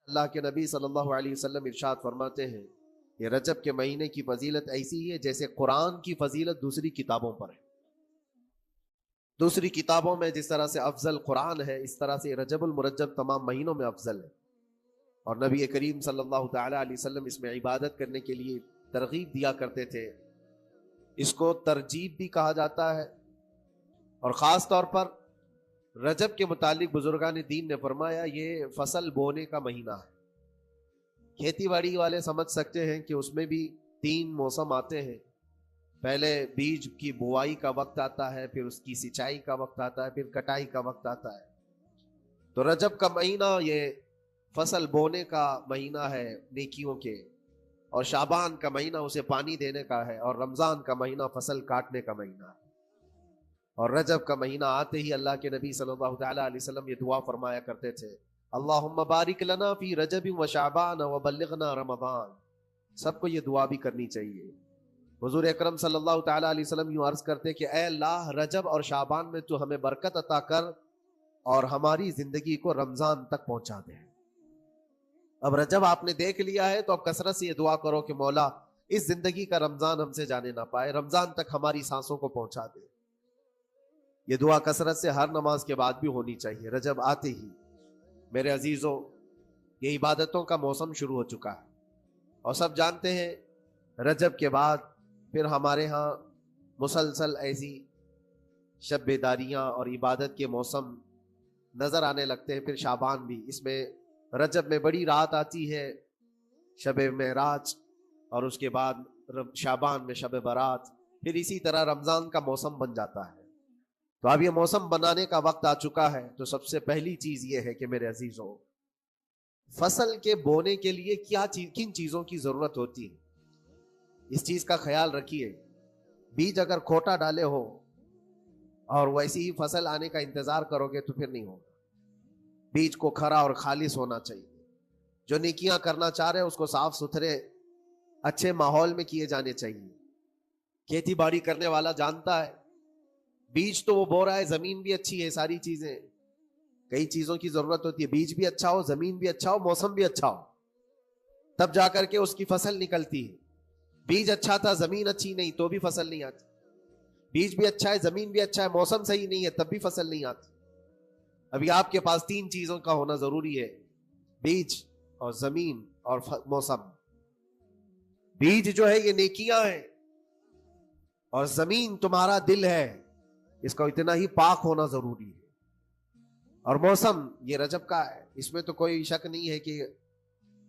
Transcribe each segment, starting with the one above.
اللہ کے نبی صلی اللہ علیہ وسلم ارشاد فرماتے ہیں کہ رجب کے مہینے کی فضیلت ایسی ہے جیسے قرآن کی فضیلت دوسری کتابوں پر ہے. دوسری کتابوں میں جس طرح سے افضل قرآن ہے، اس طرح سے رجب المرجب تمام مہینوں میں افضل ہے. اور نبی کریم صلی اللہ تعالی علیہ وسلم اس میں عبادت کرنے کے لیے ترغیب دیا کرتے تھے. اس کو ترجیب بھی کہا جاتا ہے. اور خاص طور پر رجب کے متعلق بزرگان دین نے فرمایا یہ فصل بونے کا مہینہ ہے. کھیتی باڑی والے سمجھ سکتے ہیں کہ اس میں بھی 3 موسم آتے ہیں. پہلے بیج کی بوائی کا وقت آتا ہے، پھر اس کی سچائی کا وقت آتا ہے، پھر کٹائی کا وقت آتا ہے. تو رجب کا مہینہ یہ فصل بونے کا مہینہ ہے نیکیوں کے، اور شعبان کا مہینہ اسے پانی دینے کا ہے، اور رمضان کا مہینہ فصل کاٹنے کا مہینہ ہے. اور رجب کا مہینہ آتے ہی اللہ کے نبی صلی اللہ تعالی علیہ وسلم یہ دعا فرمایا کرتے تھے، اللہم بارک لنا فی رجب و شعبان و بلغنا رمضان. سب کو یہ دعا بھی کرنی چاہیے. حضور اکرم صلی اللہ تعالی علیہ وسلم یوں عرض کرتے کہ اے اللہ، رجب اور شعبان میں تو ہمیں برکت عطا کر اور ہماری زندگی کو رمضان تک پہنچا دے. اب رجب آپ نے دیکھ لیا ہے تو اب کثرت سے یہ دعا کرو کہ مولا اس زندگی کا رمضان ہم سے جانے نہ پائے، رمضان تک ہماری سانسوں کو پہنچا دے. یہ دعا کثرت سے ہر نماز کے بعد بھی ہونی چاہیے. رجب آتے ہی میرے عزیزوں یہ عبادتوں کا موسم شروع ہو چکا ہے، اور سب جانتے ہیں رجب کے بعد پھر ہمارے ہاں مسلسل ایسی شب بیداریاں اور عبادت کے موسم نظر آنے لگتے ہیں. پھر شعبان بھی، اس میں رجب میں بڑی رات آتی ہے شب معراج، اور اس کے بعد شعبان میں شب برات، پھر اسی طرح رمضان کا موسم بن جاتا ہے. تو اب یہ موسم بنانے کا وقت آ چکا ہے. تو سب سے پہلی چیز یہ ہے کہ میرے عزیزوں، فصل کے بونے کے لیے کن چیزوں کی ضرورت ہوتی ہے، اس چیز کا خیال رکھیے. بیج اگر کھوٹا ڈالے ہو اور ویسی ہی فصل آنے کا انتظار کرو گے تو پھر نہیں ہوگا. بیج کو کھرا اور خالص ہونا چاہیے. جو نیکیاں کرنا چاہ رہے ہیں اس کو صاف ستھرے اچھے ماحول میں کیے جانے چاہیے. کھیتی باڑی کرنے والا جانتا ہے بیج تو وہ بو رہا ہے، زمین بھی اچھی ہے، ساری چیزیں، کئی چیزوں کی ضرورت ہوتی ہے. بیج بھی اچھا ہو، زمین بھی اچھا ہو، موسم بھی اچھا ہو، تب جا کر کے اس کی فصل نکلتی ہے. بیج اچھا تھا، زمین اچھی نہیں تو بھی فصل نہیں آتی. بیج بھی اچھا ہے، زمین بھی اچھا ہے، موسم صحیح نہیں ہے تب بھی فصل نہیں آتی. ابھی آپ کے پاس 3 چیزوں کا ہونا ضروری ہے، بیج اور زمین اور موسم. بیج جو ہے یہ نیکیاں ہیں، اور زمین تمہارا دل ہے، اس کا اتنا ہی پاک ہونا ضروری ہے. اور موسم یہ رجب کا ہے، اس میں تو کوئی شک نہیں ہے کہ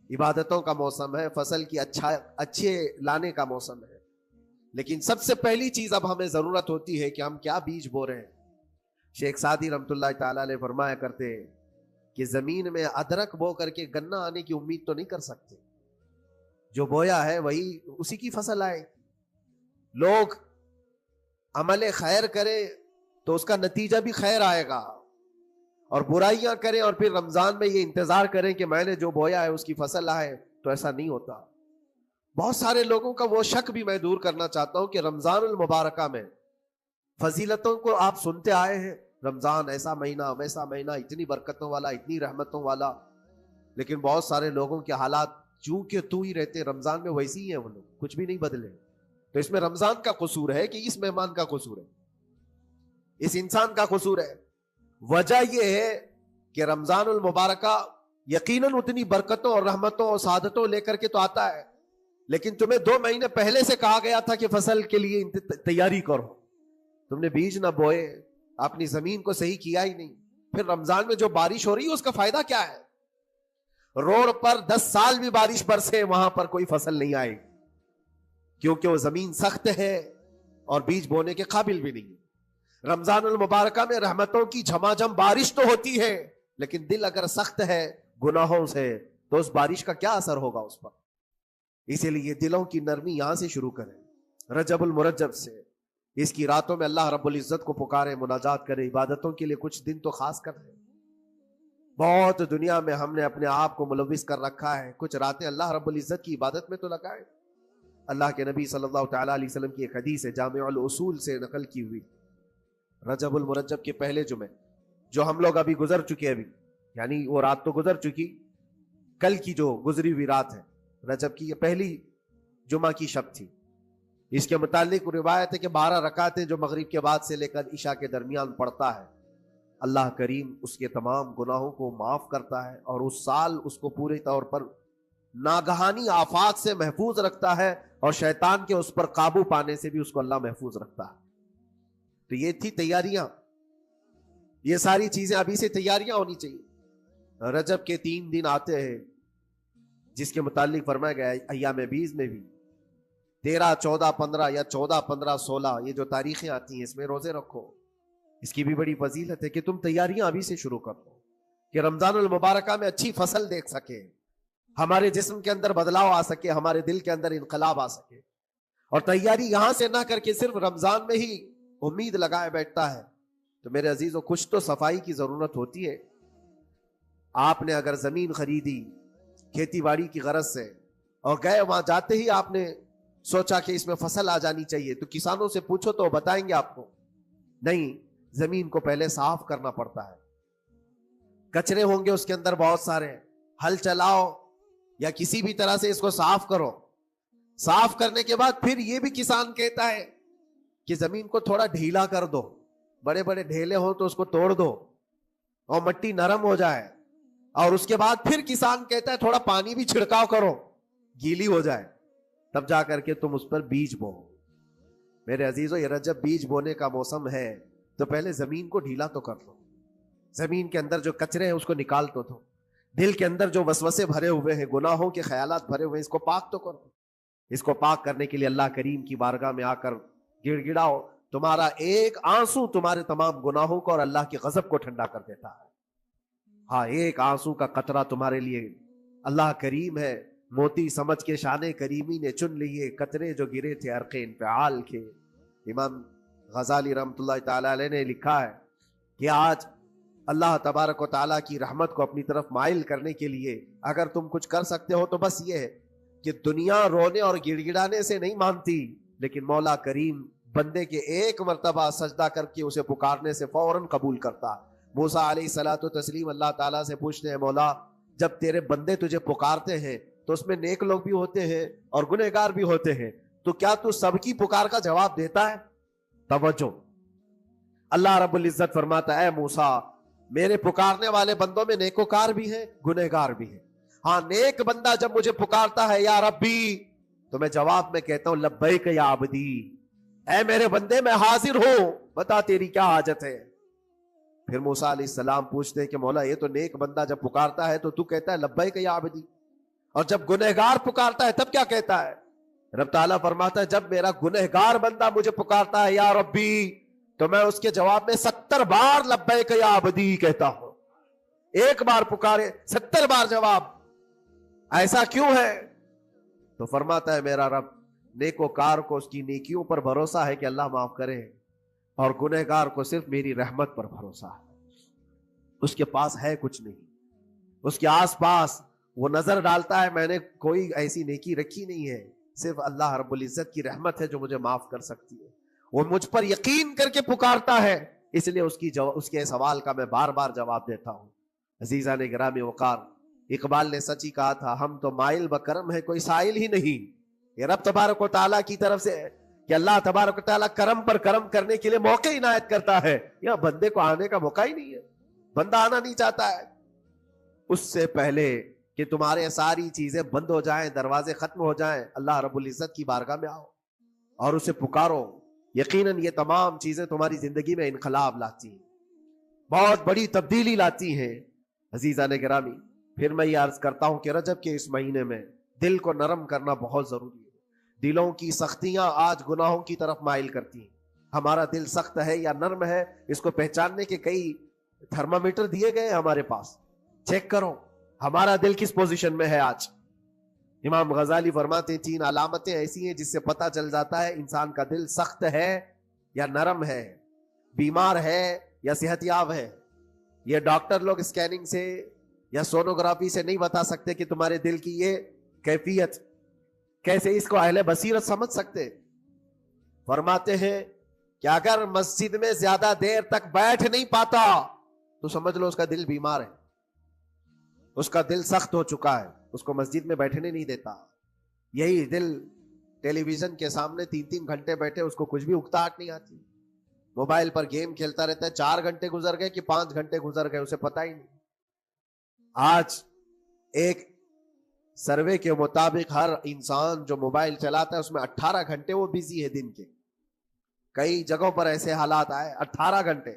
عبادتوں کا موسم ہے، فصل کی اچھے لانے کا موسم ہے. لیکن سب سے پہلی چیز اب ہمیں ضرورت ہوتی ہے کہ ہم کیا بیج بو رہے ہیں. شیخ سعدی رحمت اللہ تعالیٰ علیہ فرمایا کرتے ہیں کہ زمین میں ادرک بو کر کے گنا آنے کی امید تو نہیں کر سکتے. جو بویا ہے وہی اسی کی فصل آئے. لوگ عمل خیر کرے تو اس کا نتیجہ بھی خیر آئے گا، اور برائیاں کریں اور پھر رمضان میں یہ انتظار کریں کہ میں نے جو بویا ہے اس کی فصل آئے، تو ایسا نہیں ہوتا. بہت سارے لوگوں کا وہ شک بھی میں دور کرنا چاہتا ہوں کہ رمضان المبارکہ میں فضیلتوں کو آپ سنتے آئے ہیں، رمضان ایسا مہینہ ویسا مہینہ، اتنی برکتوں والا، اتنی رحمتوں والا، لیکن بہت سارے لوگوں کے حالات جو کہ تو ہی رہتے رمضان میں ویسے ہی ہیں، وہ لوگ کچھ بھی نہیں بدلے. تو اس میں رمضان کا قصور ہے کہ اس مہمان کا قصور ہے، اس انسان کا قصور ہے؟ وجہ یہ ہے کہ رمضان المبارکہ یقیناً اتنی برکتوں اور رحمتوں اور سعادتوں لے کر کے تو آتا ہے، لیکن تمہیں 2 مہینے پہلے سے کہا گیا تھا کہ فصل کے لیے تیاری کرو. تم نے بیج نہ بوئے، اپنی زمین کو صحیح کیا ہی نہیں. پھر رمضان میں جو بارش ہو رہی ہے اس کا فائدہ کیا ہے؟ روڈ پر 10 سال بھی بارش برسے وہاں پر کوئی فصل نہیں آئے، کیونکہ وہ زمین سخت ہے اور بیج بونے کے قابل بھی نہیں. رمضان المبارکہ میں رحمتوں کی جھماجھم بارش تو ہوتی ہے، لیکن دل اگر سخت ہے گناہوں سے تو اس بارش کا کیا اثر ہوگا اس پر؟ اسی لیے دلوں کی نرمی یہاں سے شروع کریں، رجب المرجب سے. اس کی راتوں میں اللہ رب العزت کو پکارے، مناجات کرے، عبادتوں کے لیے کچھ دن تو خاص کر دیں. بہت دنیا میں ہم نے اپنے آپ کو ملوث کر رکھا ہے، کچھ راتیں اللہ رب العزت کی عبادت میں تو لگائیں. اللہ کے نبی صلی اللہ تعالیٰ علیہ وسلم کی ایک حدیث ہے، جامع الاصول سے نقل کی ہوئی، رجب المرجب کے پہلے جمعے جو ہم لوگ ابھی گزر چکے، ابھی یعنی وہ رات تو گزر چکی، کل کی جو گزری ہوئی رات ہے رجب کی، یہ پہلی جمعہ کی شب تھی. اس کے متعلق روایت ہے کہ 12 رکعتیں جو مغرب کے بعد سے لے کر عشاء کے درمیان پڑھتا ہے، اللہ کریم اس کے تمام گناہوں کو معاف کرتا ہے اور اس سال اس کو پورے طور پر ناگہانی آفات سے محفوظ رکھتا ہے، اور شیطان کے اس پر قابو پانے سے بھی اس کو اللہ محفوظ رکھتا ہے. تو یہ تھی تیاریاں، یہ ساری چیزیں ابھی سے تیاریاں ہونی چاہیے. رجب کے 3 دن آتے ہیں جس کے متعلق فرمایا گیا ہے ایام بیز میں بھی 13 14 15 یا 14 15 16 یہ جو تاریخیں آتی ہیں اس میں روزے رکھو. اس کی بھی بڑی فضیلت ہے کہ تم تیاریاں ابھی سے شروع کر دو کہ رمضان المبارکہ میں اچھی فصل دیکھ سکے، ہمارے جسم کے اندر بدلاؤ آ سکے، ہمارے دل کے اندر انقلاب آ سکے. اور تیاری یہاں سے نہ کر کے صرف رمضان میں ہی امید لگائے بیٹھتا ہے تو میرے عزیزوں کچھ تو صفائی کی ضرورت ہوتی ہے. آپ نے اگر زمین خریدی کھیتی باڑی کی غرض سے اور گئے، وہاں جاتے ہی آپ نے سوچا کہ اس میں فصل آ جانی چاہیے، تو کسانوں سے پوچھو تو بتائیں گے آپ کو نہیں، زمین کو پہلے صاف کرنا پڑتا ہے. کچرے ہوں گے اس کے اندر بہت سارے، ہل چلاؤ یا کسی بھی طرح سے اس کو صاف کرو. صاف کرنے کے بعد پھر یہ بھی کسان کہتا ہے کہ زمین کو تھوڑا ڈھیلا کر دو، بڑے بڑے ڈھیلے ہوں تو اس کو توڑ دو اور مٹی نرم ہو جائے. اور اس کے بعد پھر کسان کہتا ہے تھوڑا پانی بھی چھڑکاؤ کرو، گیلی ہو جائے، تب جا کر کے تم اس پر بیج بو. میرے عزیزو یہ رجب بیج بونے کا موسم ہے تو پہلے زمین کو ڈھیلا تو کر لو، زمین کے اندر جو کچرے ہیں اس کو نکال تو دو، دل کے اندر جو وسوسے بھرے ہوئے ہیں، گناہوں کے خیالات بھرے ہوئے ہیں، اس کو پاک تو کرو. اس کو پاک کرنے کے لیے اللہ کریم کی بارگاہ میں آ کر گڑ گڑاؤ. تمہارا ایک آنسو تمہارے تمام گناہوں کو اور اللہ کے غضب کو ٹھنڈا کر دیتا ہے. ہاں، ایک آنسو کا قطرہ تمہارے لیے اللہ کریم ہے، موتی سمجھ کے شان کریمی نے چن لیے قطرے جو گرے تھے عرق انفعال کے. امام غزالی رحمۃ اللہ تعالی علیہ نے لکھا ہے کہ آج اللہ تبارک و تعالیٰ کی رحمت کو اپنی طرف مائل کرنے کے لیے اگر تم کچھ کر سکتے ہو تو بس یہ ہے کہ دنیا رونے اور گڑ گڑانے سے نہیں مانتی، لیکن مولا کریم بندے کے ایک مرتبہ سجدہ کر کے اسے پکارنے سے فوراً قبول کرتا. موسیٰ علیہ الصلوۃ والتسلیم اللہ تعالیٰ سے پوچھتے ہیں مولا جب تیرے بندے تجھے پکارتے ہیں تو اس میں نیک لوگ بھی ہوتے ہیں اور گنہگار بھی ہوتے ہیں، تو کیا تو سب کی پکار کا جواب دیتا ہے؟ توجہ، اللہ رب العزت فرماتا ہے اے موسیٰ میرے پکارنے والے بندوں میں نیکوکار بھی ہیں گنہگار بھی ہیں. ہاں، نیک بندہ جب مجھے پکارتا ہے یا ربی تو میں جواب میں کہتا ہوں لبیک یا عبدی، اے میرے بندے میں حاضر ہوں، بتا تیری کیا حاجت ہے. پھر موسیٰ علیہ السلام پوچھتے ہیں کہ مولا یہ تو نیک بندہ جب پکارتا ہے تو کہتا ہے لبیک یا عبدی، اور جب گنہگار پکارتا ہے تب کیا کہتا ہے؟ رب تعالیٰ فرماتا ہے جب میرا گنہگار بندہ مجھے پکارتا ہے یا ربی تو میں اس کے جواب میں 70 بار لبیک یا عبدی کہتا ہوں. ایک بار پکارے 70 بار جواب. ایسا کیوں ہے؟ تو فرماتا ہے میرا رب نیکوکار کو اس کی نیکیوں پر بھروسہ ہے کہ اللہ معاف کرے، اور گنہگار کو صرف میری رحمت پر بھروسہ ہے. اس کے پاس ہے کچھ نہیں، اس کے آس پاس وہ نظر ڈالتا ہے میں نے کوئی ایسی نیکی رکھی نہیں ہے، صرف اللہ رب العزت کی رحمت ہے جو مجھے معاف کر سکتی ہے. وہ مجھ پر یقین کر کے پکارتا ہے، اس لیے اس کے سوال کا میں بار بار جواب دیتا ہوں. عزیزان گرامی وقار، اقبال نے سچ ہی کہا تھا ہم تو مائل بکرم ہے کوئی سائل ہی نہیں. یہ رب تبارک و تعالیٰ کی طرف سے کہ اللہ تبارک و تعالیٰ کرم پر کرم کرنے کے لیے موقع عنایت کرتا ہے، یا بندے کو آنے کا موقع ہی نہیں ہے، بندہ آنا نہیں چاہتا ہے. اس سے پہلے کہ تمہارے ساری چیزیں بند ہو جائیں، دروازے ختم ہو جائیں، اللہ رب العزت کی بارگاہ میں آؤ اور اسے پکارو. یقیناً یہ تمام چیزیں تمہاری زندگی میں انقلاب لاتی ہیں، بہت بڑی تبدیلی لاتی ہیں. عزیزان گرامی، پھر میں یہ عرض کرتا ہوں کہ رجب کے اس مہینے میں دل کو نرم کرنا بہت ضروری ہے. دلوں کی سختیاں آج گناہوں کی طرف مائل کرتی ہیں. ہمارا دل سخت ہے یا نرم ہے اس کو پہچاننے کے کئی تھرمامیٹر دیے گئے ہمارے پاس. چیک کرو ہمارا دل کس پوزیشن میں ہے آج. امام غزالی فرماتے ہیں 3 علامتیں ایسی ہیں جس سے پتہ چل جاتا ہے انسان کا دل سخت ہے یا نرم ہے، بیمار ہے یا صحت یاب ہے. یہ ڈاکٹر لوگ اسکیننگ سے یا سونوگرافی سے نہیں بتا سکتے کہ تمہارے دل کی یہ کیفیت کیسے، اس کو اہل بصیرت سمجھ سکتے. فرماتے ہیں کہ اگر مسجد میں زیادہ دیر تک بیٹھ نہیں پاتا تو سمجھ لو اس کا دل بیمار ہے، اس کا دل سخت ہو چکا ہے، اس کو مسجد میں بیٹھنے نہیں دیتا. یہی دل ٹیلی ویژن کے سامنے 3 گھنٹے بیٹھے، اس کو کچھ بھی اکتاہٹ نہیں آتی. موبائل پر گیم کھیلتا رہتا ہے، 4 گھنٹے گزر گئے کہ 5 گھنٹے گزر گئے اسے پتا ہی نہیں. آج ایک سروے کے مطابق ہر انسان جو موبائل چلاتا ہے اس میں 18 گھنٹے وہ بزی ہے دن کے. کئی جگہوں پر ایسے حالات آئے 18 گھنٹے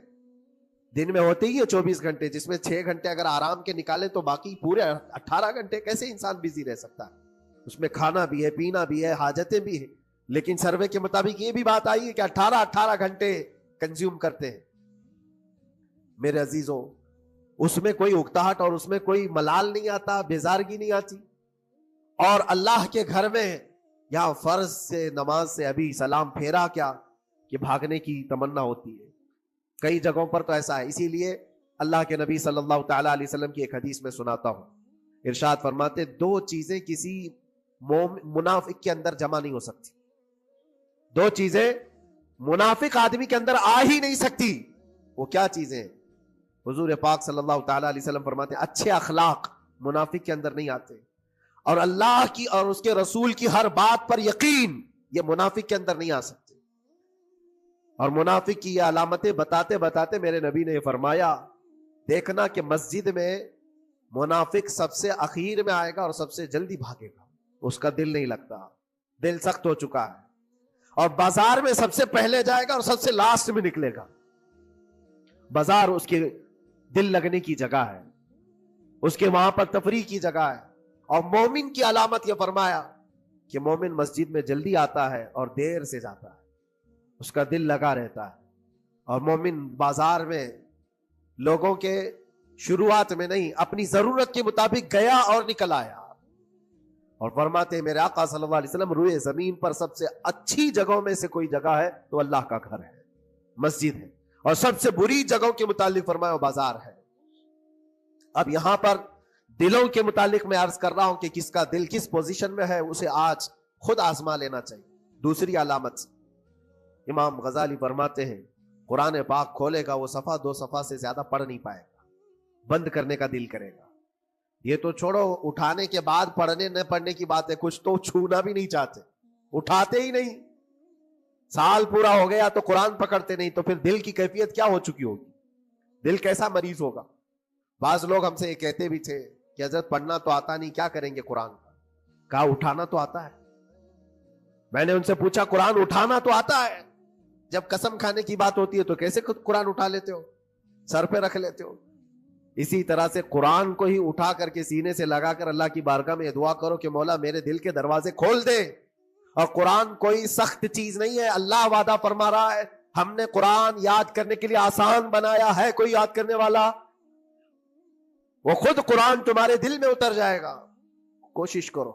دن میں ہوتے ہی ہے 24 گھنٹے، جس میں 6 گھنٹے اگر آرام کے نکالے تو باقی پورے 18 گھنٹے کیسے انسان بزی رہ سکتا ہے؟ اس میں کھانا بھی ہے، پینا بھی ہے، حاجتیں بھی ہیں. لیکن سروے کے مطابق یہ بھی بات آئی ہے کہ 18 گھنٹے کنزیوم کرتے ہیں. میرے عزیزوں، اس میں کوئی اکتاہٹ اور اس میں کوئی ملال نہیں آتا، بیزارگی نہیں آتی. اور اللہ کے گھر میں یا فرض سے نماز سے ابھی سلام پھیرا کیا کہ بھاگنے کی تمنا ہوتی ہے. کئی جگہوں پر تو ایسا ہے. اسی لیے اللہ کے نبی صلی اللہ تعالی علیہ وسلم کی ایک حدیث میں سناتا ہوں. ارشاد فرماتے 2 چیزیں کسی منافق کے اندر جمع نہیں ہو سکتی. 2 چیزیں منافق آدمی کے اندر آ ہی نہیں سکتی. وہ کیا چیزیں؟ حضور پاک صلی اللہ تعالی علیہ وسلم فرماتے اچھے اخلاق منافق کے اندر نہیں آتے، اور اللہ کی اور اس کے رسول کی ہر بات پر یقین یہ منافق کے اندر نہیں آ سکتے. اور منافق کی یہ علامتیں بتاتے بتاتے میرے نبی نے فرمایا دیکھنا کہ مسجد میں منافق سب سے اخیر میں آئے گا اور سب سے جلدی بھاگے گا. اس کا دل نہیں لگتا، دل سخت ہو چکا ہے. اور بازار میں سب سے پہلے جائے گا اور سب سے لاسٹ میں نکلے گا. بازار اس کے دل لگنے کی جگہ ہے، اس کے وہاں پر تفریح کی جگہ ہے. اور مومن کی علامت یہ فرمایا کہ مومن مسجد میں جلدی آتا ہے اور دیر سے جاتا ہے، اس کا دل لگا رہتا ہے. اور مومن بازار میں لوگوں کے شروعات میں نہیں، اپنی ضرورت کے مطابق گیا اور نکل آیا. اور فرماتے ہیں میرے آقا صلی اللہ علیہ وسلم روئے زمین پر سب سے اچھی جگہوں میں سے کوئی جگہ ہے تو اللہ کا گھر ہے، مسجد ہے. اور سب سے بری جگہوں کے متعلق فرمایا وہ بازار ہے. اب یہاں پر دلوں کے متعلق میں عرض کر رہا ہوں کہ کس کا دل کس پوزیشن میں ہے اسے آج خود آزما لینا چاہیے. دوسری علامت امام غزالی فرماتے ہیں قرآن پاک کھولے گا وہ صفحہ 2 صفحہ سے زیادہ پڑھ نہیں پائے گا، بند کرنے کا دل کرے گا. یہ تو چھوڑو اٹھانے کے بعد پڑھنے نہ پڑھنے کی بات ہے، کچھ تو چھونا بھی نہیں چاہتے، اٹھاتے ہی نہیں. سال پورا ہو گیا تو قرآن پکڑتے نہیں، تو پھر دل کی کیفیت کیا ہو چکی ہوگی؟ دل کیسا مریض ہوگا؟ بعض لوگ ہم سے یہ کہتے بھی تھے کہ حضرت پڑھنا تو آتا نہیں، کیا کریں گے قرآن کا؟ کہا اٹھانا تو آتا ہے. میں نے ان سے پوچھا قرآن اٹھانا تو آتا ہے، جب قسم کھانے کی بات ہوتی ہے تو کیسے قرآن اٹھا لیتے ہو، سر پہ رکھ لیتے ہو؟ اسی طرح سے قرآن کو ہی اٹھا کر کے سینے سے لگا کر اللہ کی بارگاہ میں دعا کرو کہ مولا میرے دل کے دروازے کھول دے. اور قرآن کوئی سخت چیز نہیں ہے، اللہ وعدہ فرما رہا ہے ہم نے قرآن یاد کرنے کے لیے آسان بنایا ہے. کوئی یاد کرنے والا؟ وہ خود قرآن تمہارے دل میں اتر جائے گا. کوشش کرو.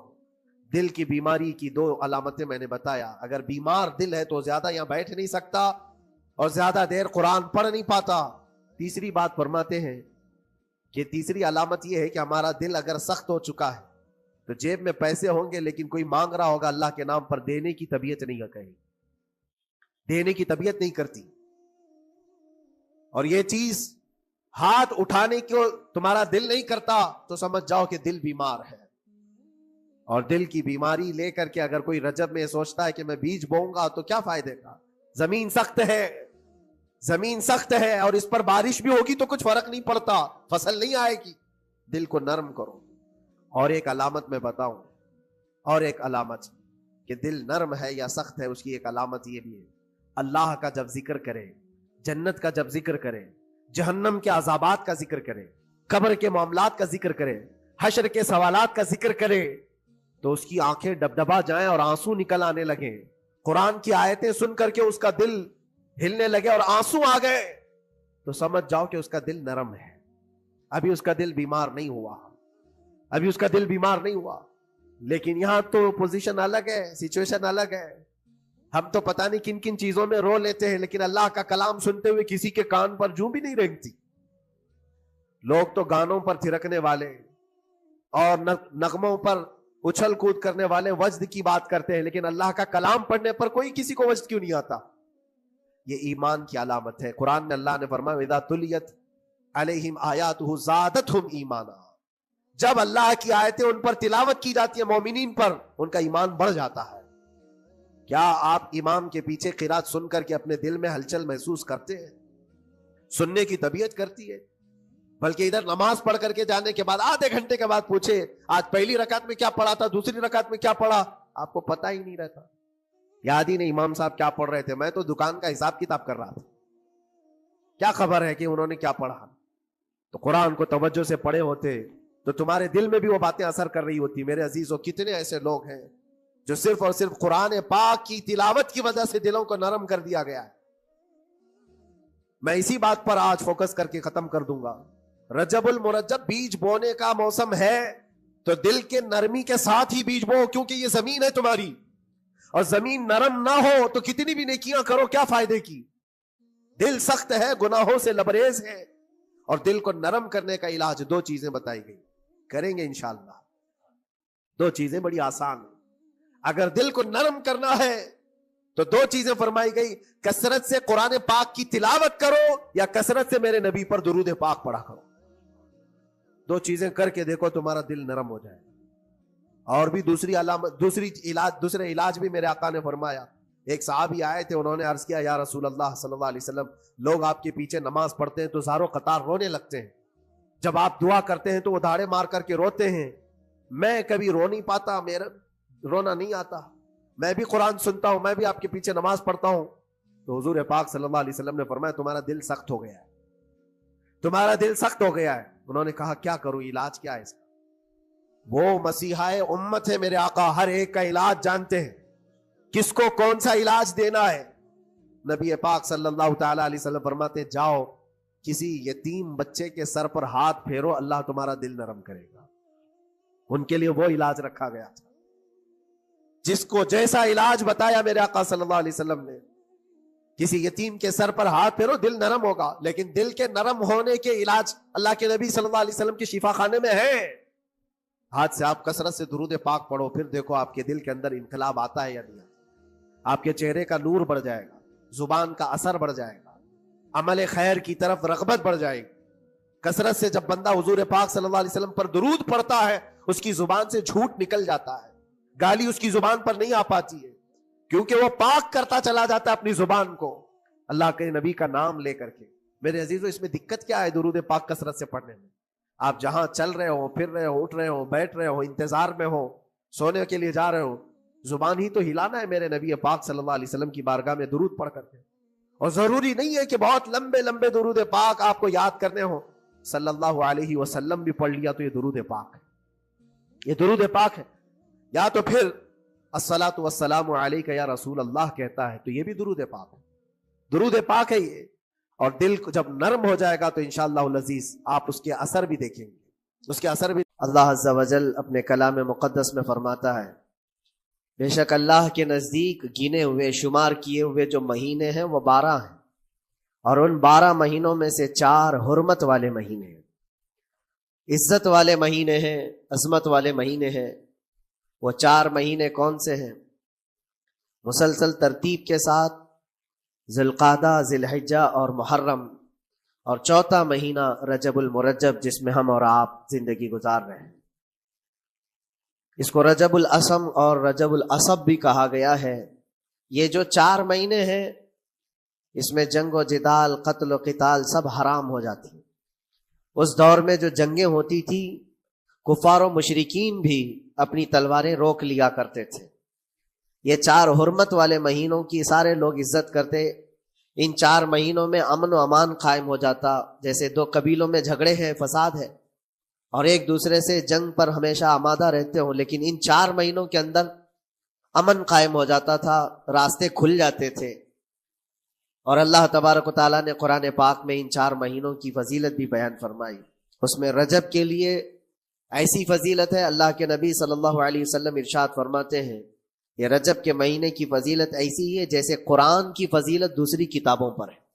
دل کی بیماری کی 2 علامتیں میں نے بتایا. اگر بیمار دل ہے تو زیادہ یہاں بیٹھ نہیں سکتا اور زیادہ دیر قرآن پڑھ نہیں پاتا. تیسری بات فرماتے ہیں کہ تیسری علامت یہ ہے کہ ہمارا دل اگر سخت ہو چکا ہے تو جیب میں پیسے ہوں گے لیکن کوئی مانگ رہا ہوگا اللہ کے نام پر، دینے کی طبیعت نہیں ہے، کہیں دینے کی طبیعت نہیں کرتی. اور یہ چیز ہاتھ اٹھانے کو تمہارا دل نہیں کرتا تو سمجھ جاؤ کہ دل بیمار ہے. اور دل کی بیماری لے کر کے اگر کوئی رجب میں سوچتا ہے کہ میں بیج بوؤں گا تو کیا فائدے کا؟ زمین سخت ہے، زمین سخت ہے اور اس پر بارش بھی ہوگی تو کچھ فرق نہیں پڑتا، فصل نہیں آئے گی. دل کو نرم کرو. اور ایک علامت میں بتاؤں، اور ایک علامت کہ دل نرم ہے یا سخت ہے، اس کی ایک علامت یہ بھی ہے اللہ کا جب ذکر کرے، جنت کا جب ذکر کرے، جہنم کے عذابات کا ذکر کرے، قبر کے معاملات کا ذکر کرے، حشر کے سوالات کا ذکر کرے تو اس کی آنکھیں ڈبڈبا جائیں اور آنسو نکل آنے لگے. قرآن کی آیتیں سن کر کے اس کا دل ہلنے لگے اور آنسو آ گئے تو سمجھ جاؤ کہ اس کا دل نرم ہے. ابھی اس کا دل بیمار نہیں ہوا، ابھی اس کا دل بیمار نہیں ہوا. لیکن یہاں تو پوزیشن الگ ہے، سچویشن الگ ہے. ہم تو پتہ نہیں کن کن چیزوں میں رو لیتے ہیں لیکن اللہ کا کلام سنتے ہوئے کسی کے کان پر جوں بھی نہیں رینگتی. لوگ تو گانوں پر تھرکنے والے اور نغموں پر اچھل کود کرنے والے وجد کی بات کرتے ہیں، لیکن اللہ کا کلام پڑھنے پر کوئی کسی کو وجد کیوں نہیں آتا؟ یہ ایمان کی علامت ہے. قرآن میں اللہ نے فرمایا اذا تلیت علیہم آیاتہ زادتہم ایمانا، جب اللہ کی آیتیں ان پر تلاوت کی جاتی ہیں مومنین پر، ان کا ایمان بڑھ جاتا ہے۔ کیا آپ امام کے پیچھے قرات سن کر کے اپنے دل میں ہلچل محسوس کرتے ہیں؟ سننے کی طبیعت کرتی ہے؟ بلکہ ادھر نماز پڑھ کر کے جانے کے بعد آدھے گھنٹے کے بعد پوچھے آج پہلی رکعت میں کیا پڑھا تھا، دوسری رکعت میں کیا پڑھا، آپ کو پتہ ہی نہیں رہتا، یاد ہی نہیں امام صاحب کیا پڑھ رہے تھے، میں تو دکان کا حساب کتاب کر رہا تھا، کیا خبر ہے کہ انہوں نے کیا پڑھا۔ تو قرآن کو توجہ سے پڑھے ہوتے تو تمہارے دل میں بھی وہ باتیں اثر کر رہی ہوتی۔ میرے عزیزوں، کتنے ایسے لوگ ہیں جو صرف اور صرف قرآن پاک کی تلاوت کی وجہ سے دلوں کو نرم کر دیا گیا ہے۔ میں اسی بات پر آج فوکس کر کے ختم کر دوں گا۔ رجب المرجب بیج بونے کا موسم ہے تو دل کے نرمی کے ساتھ ہی بیج بو، کیونکہ یہ زمین ہے تمہاری، اور زمین نرم نہ ہو تو کتنی بھی نیکیاں کرو کیا فائدے کی۔ دل سخت ہے، گناہوں سے لبریز ہے، اور دل کو نرم کرنے کا علاج دو چیزیں بتائی گئی، کریں گے انشاءاللہ۔ دو چیزیں بڑی آسان ہیں، اگر دل کو نرم کرنا ہے تو دو چیزیں فرمائی گئی، کثرت سے قرآن پاک کی تلاوت کرو یا کثرت سے میرے نبی پر درود پاک پڑھا کرو۔ دو چیزیں کر کے دیکھو، تمہارا دل نرم ہو جائے۔ اور بھی دوسرے علاج بھی میرے آقا نے فرمایا۔ ایک صحابی آئے تھے، انہوں نے عرض کیا یا رسول اللہ صلی اللہ علیہ وسلم، لوگ آپ کے پیچھے نماز پڑھتے ہیں تو زاروں قطار رونے لگتے ہیں، جب آپ دعا کرتے ہیں تو وہ دھاڑے مار کر کے روتے ہیں، میں کبھی رو نہیں پاتا، میرا رونا نہیں آتا، میں بھی قرآن سنتا ہوں، میں بھی آپ کے پیچھے نماز پڑھتا ہوں۔ تو حضور پاک صلی اللہ علیہ وسلم نے فرمایا تمہارا دل سخت ہو گیا ہے، تمہارا دل سخت ہو گیا ہے۔ انہوں نے کہا کیا کروں، علاج کیا ہے اس کا؟ وہ مسیحائے امت ہے میرے آقا، ہر ایک کا علاج جانتے ہیں، کس کو کون سا علاج دینا ہے۔ نبی پاک صلی اللہ تعالی علیہ وسلم فرماتے جاؤ کسی یتیم بچے کے سر پر ہاتھ پھیرو، اللہ تمہارا دل نرم کرے گا۔ ان کے لیے وہ علاج رکھا گیا تھا، جس کو جیسا علاج بتایا میرے آقا صلی اللہ علیہ وسلم نے، کسی یتیم کے سر پر ہاتھ پھیرو دل نرم ہوگا۔ لیکن دل کے نرم ہونے کے علاج اللہ کے نبی صلی اللہ علیہ وسلم کے شفا خانے میں ہے۔ ہاتھ سے آپ کثرت سے درود پاک پڑھو، پھر دیکھو آپ کے دل کے اندر انقلاب آتا ہے یا نہیں آتا۔ آپ کے چہرے کا نور بڑھ جائے گا، زبان کا اثر بڑھ جائے گا، عمل خیر کی طرف رغبت بڑھ جائے گی۔ کثرت سے جب بندہ حضور پاک صلی اللہ علیہ وسلم پر درود پڑھتا ہے، اس کی زبان سے جھوٹ نکل جاتا ہے، گالی اس کی زبان پر نہیں آ پاتی ہے، کیونکہ وہ پاک کرتا چلا جاتا ہے اپنی زبان کو اللہ کے نبی کا نام لے کر کے۔ میرے عزیزو، اس میں دقت کیا ہے درود پاک کثرت سے پڑھنے میں؟ آپ جہاں چل رہے ہو، پھر رہے ہو، اٹھ رہے ہو، بیٹھ رہے ہو، انتظار میں ہو، سونے کے لیے جا رہے ہو، زبان ہی تو ہلانا ہے میرے نبی پاک صلی اللہ علیہ وسلم کی بارگاہ میں درود پڑھ کر کے۔ اور ضروری نہیں ہے کہ بہت لمبے لمبے درود پاک آپ کو یاد کرنے ہو، صلی اللہ علیہ وسلم بھی پڑھ لیا تو یہ درود پاک ہے، یہ درود پاک ہے۔ یا تو پھر الصلاۃ والسلام علیک یا رسول اللہ کہتا ہے تو یہ بھی درود پاک ہے، درود پاک ہے یہ۔ اور دل کو جب نرم ہو جائے گا تو انشاءاللہ العزیز آپ اس کے اثر بھی دیکھیں گے، اس کے اثر بھی۔ اللہ عز و جل اپنے کلام مقدس میں فرماتا ہے بے شک اللہ کے نزدیک گنے ہوئے شمار کیے ہوئے جو مہینے ہیں وہ 12 ہیں، اور ان 12 مہینوں میں سے 4 حرمت والے مہینے ہیں، عزت والے مہینے ہیں، عظمت والے مہینے ہیں۔ وہ 4 مہینے کون سے ہیں؟ مسلسل ترتیب کے ساتھ ذوالقعدہ، ذی الحجہ اور محرم، اور 4تھا مہینہ رجب المرجب جس میں ہم اور آپ زندگی گزار رہے ہیں۔ اس کو رجب الاسم اور رجب العصب بھی کہا گیا ہے۔ یہ جو 4 مہینے ہیں اس میں جنگ و جدال، قتل و قتال سب حرام ہو جاتی ہیں۔ اس دور میں جو جنگیں ہوتی تھی، کفار و مشرکین بھی اپنی تلواریں روک لیا کرتے تھے۔ یہ 4 حرمت والے مہینوں کی سارے لوگ عزت کرتے۔ ان 4 مہینوں میں امن و امان قائم ہو جاتا، جیسے 2 قبیلوں میں جھگڑے ہیں، فساد ہے، اور ایک دوسرے سے جنگ پر ہمیشہ آمادہ رہتے ہوں، لیکن ان 4 مہینوں کے اندر امن قائم ہو جاتا تھا، راستے کھل جاتے تھے۔ اور اللہ تبارک و تعالیٰ نے قرآن پاک میں ان 4 مہینوں کی فضیلت بھی بیان فرمائی۔ اس میں رجب کے لیے ایسی فضیلت ہے، اللہ کے نبی صلی اللہ علیہ وسلم ارشاد فرماتے ہیں یہ رجب کے مہینے کی فضیلت ایسی ہی ہے جیسے قرآن کی فضیلت دوسری کتابوں پر ہے۔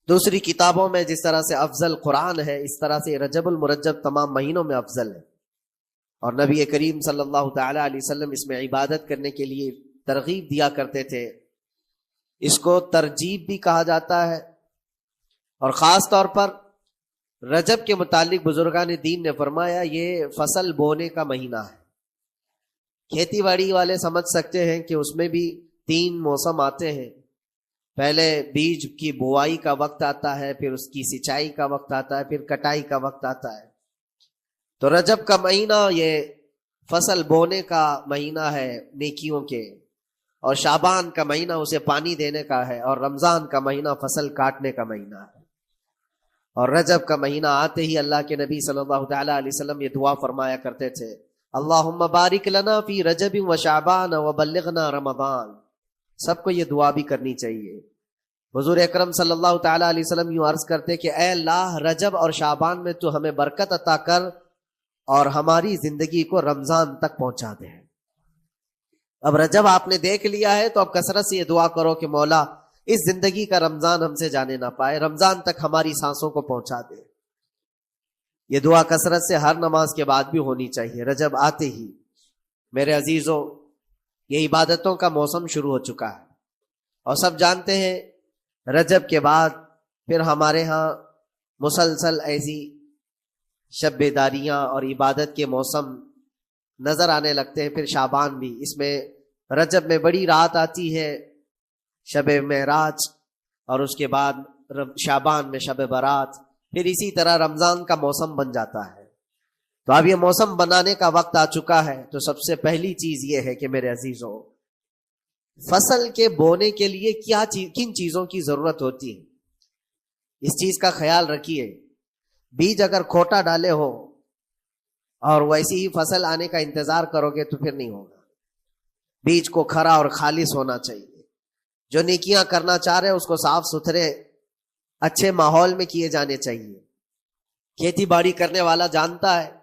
دوسری کتابوں میں جس طرح سے افضل قرآن ہے، اس طرح سے رجب المرجب تمام مہینوں میں افضل ہے۔ اور نبی کریم صلی اللہ تعالی علیہ وسلم اس میں عبادت کرنے کے لیے ترغیب دیا کرتے تھے۔ اس کو ترجیب بھی کہا جاتا ہے، اور خاص طور پر رجب کے متعلق بزرگان دین نے فرمایا یہ فصل بونے کا مہینہ ہے. کھیتی باڑی والے سمجھ سکتے ہیں کہ اس میں بھی 3 موسم آتے ہیں. پہلے بیج کی بوائی کا وقت آتا ہے، پھر اس کی سچائی کا وقت آتا ہے، پھر کٹائی کا وقت آتا ہے. تو رجب کا مہینہ یہ فصل بونے کا مہینہ ہے نیکیوں کے، اور شعبان کا مہینہ اسے پانی دینے کا ہے، اور رمضان کا مہینہ فصل کاٹنے کا مہینہ ہے. اور رجب کا مہینہ آتے ہی اللہ کے نبی صلی اللہ تعالی علیہ وسلم یہ دعا فرمایا کرتے تھے، اللہم بارک لنا فی رجب و شعبان وبلغنا رمضان. سب کو یہ دعا بھی کرنی چاہیے. حضور اکرم صلی اللہ تعالی علیہ وسلم یوں عرض کرتے کہ اے اللہ، رجب اور شعبان میں تو ہمیں برکت عطا کر اور ہماری زندگی کو رمضان تک پہنچا دے. اب رجب آپ نے دیکھ لیا ہے تو اب کثرت سے یہ دعا کرو کہ مولا اس زندگی کا رمضان ہم سے جانے نہ پائے، رمضان تک ہماری سانسوں کو پہنچا دے. یہ دعا کثرت سے ہر نماز کے بعد بھی ہونی چاہیے. رجب آتے ہی میرے عزیزوں یہ عبادتوں کا موسم شروع ہو چکا ہے، اور سب جانتے ہیں رجب کے بعد پھر ہمارے ہاں مسلسل ایسی شب بیداریاں اور عبادت کے موسم نظر آنے لگتے ہیں. پھر شعبان بھی، اس میں رجب میں بڑی رات آتی ہے شب معراج، اور اس کے بعد شعبان میں شب برات، پھر اسی طرح رمضان کا موسم بن جاتا ہے. تو اب یہ موسم بنانے کا وقت آ چکا ہے. تو سب سے پہلی چیز یہ ہے کہ میرے عزیزوں، فصل کے بونے کے لیے کن چیزوں کی ضرورت ہوتی ہے، اس چیز کا خیال رکھیے. بیج اگر کھوٹا ڈالے ہو اور ویسی ہی فصل آنے کا انتظار کرو گے تو پھر نہیں ہوگا. بیج کو کھرا اور خالص ہونا چاہیے. جو نیکیاں کرنا چاہ رہے ہیں اس کو صاف ستھرے اچھے ماحول میں کیے جانے چاہیے. کھیتی باڑی کرنے والا جانتا ہے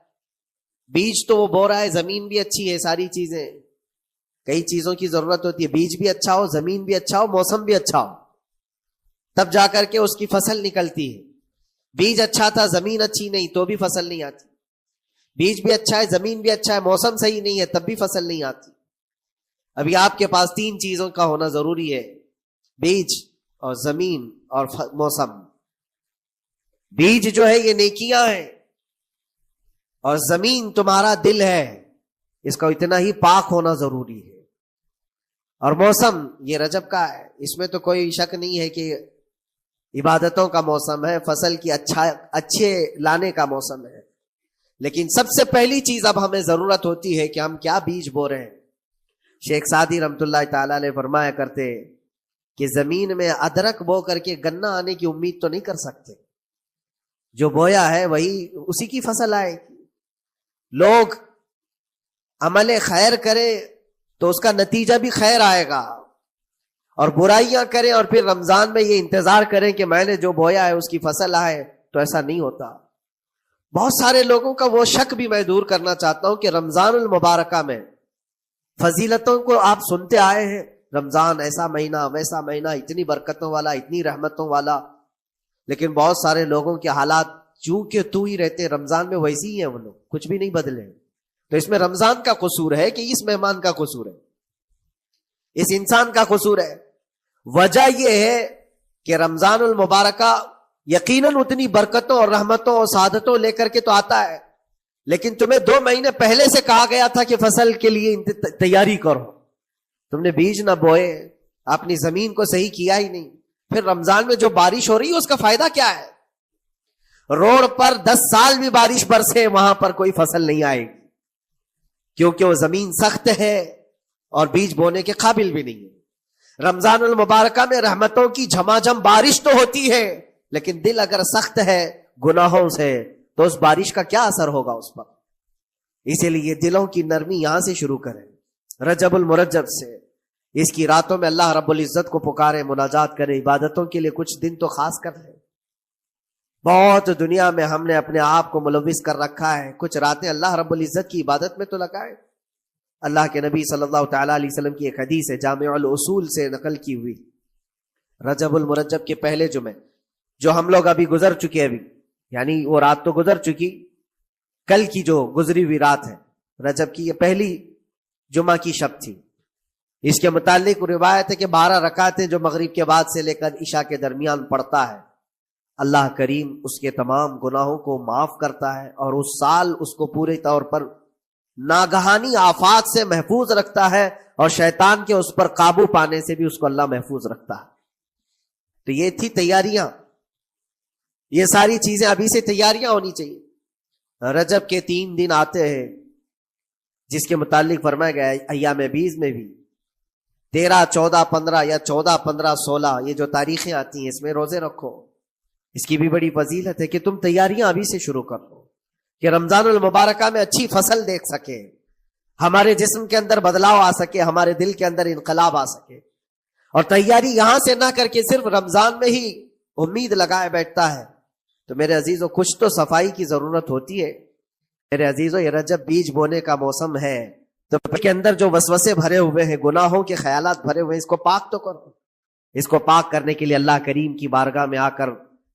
بیج تو وہ بو رہا ہے، زمین بھی اچھی ہے، ساری چیزیں، کئی چیزوں کی ضرورت ہوتی ہے. بیج بھی اچھا ہو، زمین بھی اچھا ہو، موسم بھی اچھا ہو، تب جا کر کے اس کی فصل نکلتی ہے. بیج اچھا تھا، زمین اچھی نہیں تو بھی فصل نہیں آتی. بیج بھی اچھا ہے، زمین بھی اچھا ہے، موسم صحیح نہیں ہے تب بھی فصل نہیں آتی. ابھی آپ کے پاس 3 چیزوں کا ہونا ضروری ہے، بیج اور زمین اور موسم. بیج جو ہے یہ نیکیاں ہیں، اور زمین تمہارا دل ہے، اس کا اتنا ہی پاک ہونا ضروری ہے. اور موسم یہ رجب کا ہے، اس میں تو کوئی شک نہیں ہے کہ عبادتوں کا موسم ہے، فصل کی اچھے لانے کا موسم ہے. لیکن سب سے پہلی چیز اب ہمیں ضرورت ہوتی ہے کہ ہم کیا بیج بو رہے ہیں. شیخ سعدی رحمت اللہ تعالی علیہ فرمایا کرتے کہ زمین میں ادرک بو کر کے گنا آنے کی امید تو نہیں کر سکتے. جو بویا ہے وہی اسی کی فصل آئے گی. لوگ عمل خیر کرے تو اس کا نتیجہ بھی خیر آئے گا، اور برائیاں کریں اور پھر رمضان میں یہ انتظار کریں کہ میں نے جو بویا ہے اس کی فصل آئے، تو ایسا نہیں ہوتا. بہت سارے لوگوں کا وہ شک بھی میں دور کرنا چاہتا ہوں کہ رمضان المبارکہ میں فضیلتوں کو آپ سنتے آئے ہیں، رمضان ایسا مہینہ، ویسا مہینہ، اتنی برکتوں والا، اتنی رحمتوں والا، لیکن بہت سارے لوگوں کے حالات چونکہ تو ہی رہتے رمضان میں ویسے ہی ہیں، وہ لوگ کچھ بھی نہیں بدلے. تو اس میں رمضان کا قصور ہے کہ اس مہمان کا قصور ہے، اس انسان کا قصور ہے؟ وجہ یہ ہے کہ رمضان المبارکہ یقیناً اتنی برکتوں اور رحمتوں اور سعادتوں لے کر کے تو آتا ہے، لیکن تمہیں 2 مہینے پہلے سے کہا گیا تھا کہ فصل کے لیے تیاری کرو. تم نے بیج نہ بوئے، اپنی زمین کو صحیح کیا ہی نہیں. پھر رمضان میں جو بارش ہو رہی ہے اس کا فائدہ کیا ہے؟ روڈ پر 10 سال بھی بارش برسے وہاں پر کوئی فصل نہیں آئے گی، کیونکہ وہ زمین سخت ہے اور بیج بونے کے قابل بھی نہیں ہے. رمضان المبارکہ میں رحمتوں کی جھماجھم بارش تو ہوتی ہے، لیکن دل اگر سخت ہے گناہوں سے تو اس بارش کا کیا اثر ہوگا اس پر؟ اسی لیے دلوں کی نرمی یہاں سے شروع کریں، رجب المرجب سے. اس کی راتوں میں اللہ رب العزت کو پکارے، مناجات کرے، عبادتوں کے لیے کچھ دن تو خاص کر لیں. بہت دنیا میں ہم نے اپنے آپ کو ملوث کر رکھا ہے، کچھ راتیں اللہ رب العزت کی عبادت میں تو لگائے. اللہ کے نبی صلی اللہ تعالی علیہ وسلم کی ایک حدیث ہے، جامع الاصول سے نقل کی ہوئی، رجب المرجب کے پہلے جمعے جو ہم لوگ ابھی گزر چکے، ابھی یعنی وہ رات تو گزر چکی، کل کی جو گزری ہوئی رات ہے رجب کی، یہ پہلی جمعہ کی شب تھی. اس کے متعلق روایت ہے کہ 12 رکعتیں جو مغرب کے بعد سے لے کر عشاء کے درمیان پڑھتا ہے اللہ کریم اس کے تمام گناہوں کو معاف کرتا ہے اور اس سال اس کو پورے طور پر ناگہانی آفات سے محفوظ رکھتا ہے اور شیطان کے اس پر قابو پانے سے بھی اس کو اللہ محفوظ رکھتا ہے۔ تو یہ تھی تیاریاں، یہ ساری چیزیں ابھی سے تیاریاں ہونی چاہیے۔ رجب کے 3 دن آتے ہیں جس کے متعلق فرمایا گیا ہے ایام بیز میں بھی 13، 14، 15 یا 14، 15، 16 یہ جو تاریخیں آتی ہیں اس میں روزے رکھو۔ اس کی بھی بڑی فضیلت ہے کہ تم تیاریاں ابھی سے شروع کر دو کہ رمضان المبارکہ میں اچھی فصل دیکھ سکے، ہمارے جسم کے اندر بدلاؤ آ سکے، ہمارے دل کے اندر انقلاب آ سکے۔ اور تیاری یہاں سے نہ کر کے صرف رمضان میں ہی امید لگائے بیٹھتا ہے تو میرے عزیزو کچھ تو صفائی کی ضرورت ہوتی ہے۔ میرے عزیزو یہ رجب بیج بونے کا موسم ہے تو اس کے اندر جو وسوسے بھرے ہوئے ہیں، گناہوں کے خیالات بھرے ہوئے ہیں، اس کو پاک تو کرو۔ اس کو پاک کرنے کے لیے اللہ کریم کی بارگاہ میں آ کر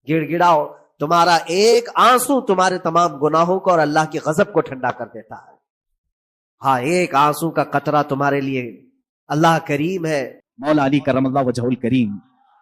گڑ گڑاؤ، تمہارا ایک آنسو تمہارے تمام گناہوں کو اور اللہ کی غضب کو ٹھنڈا کر دیتا ہے۔ ہاں، ایک آنسو کا قطرہ تمہارے لیے اللہ کریم ہے۔ مولا علی کرم اللہ وجہہ الکریم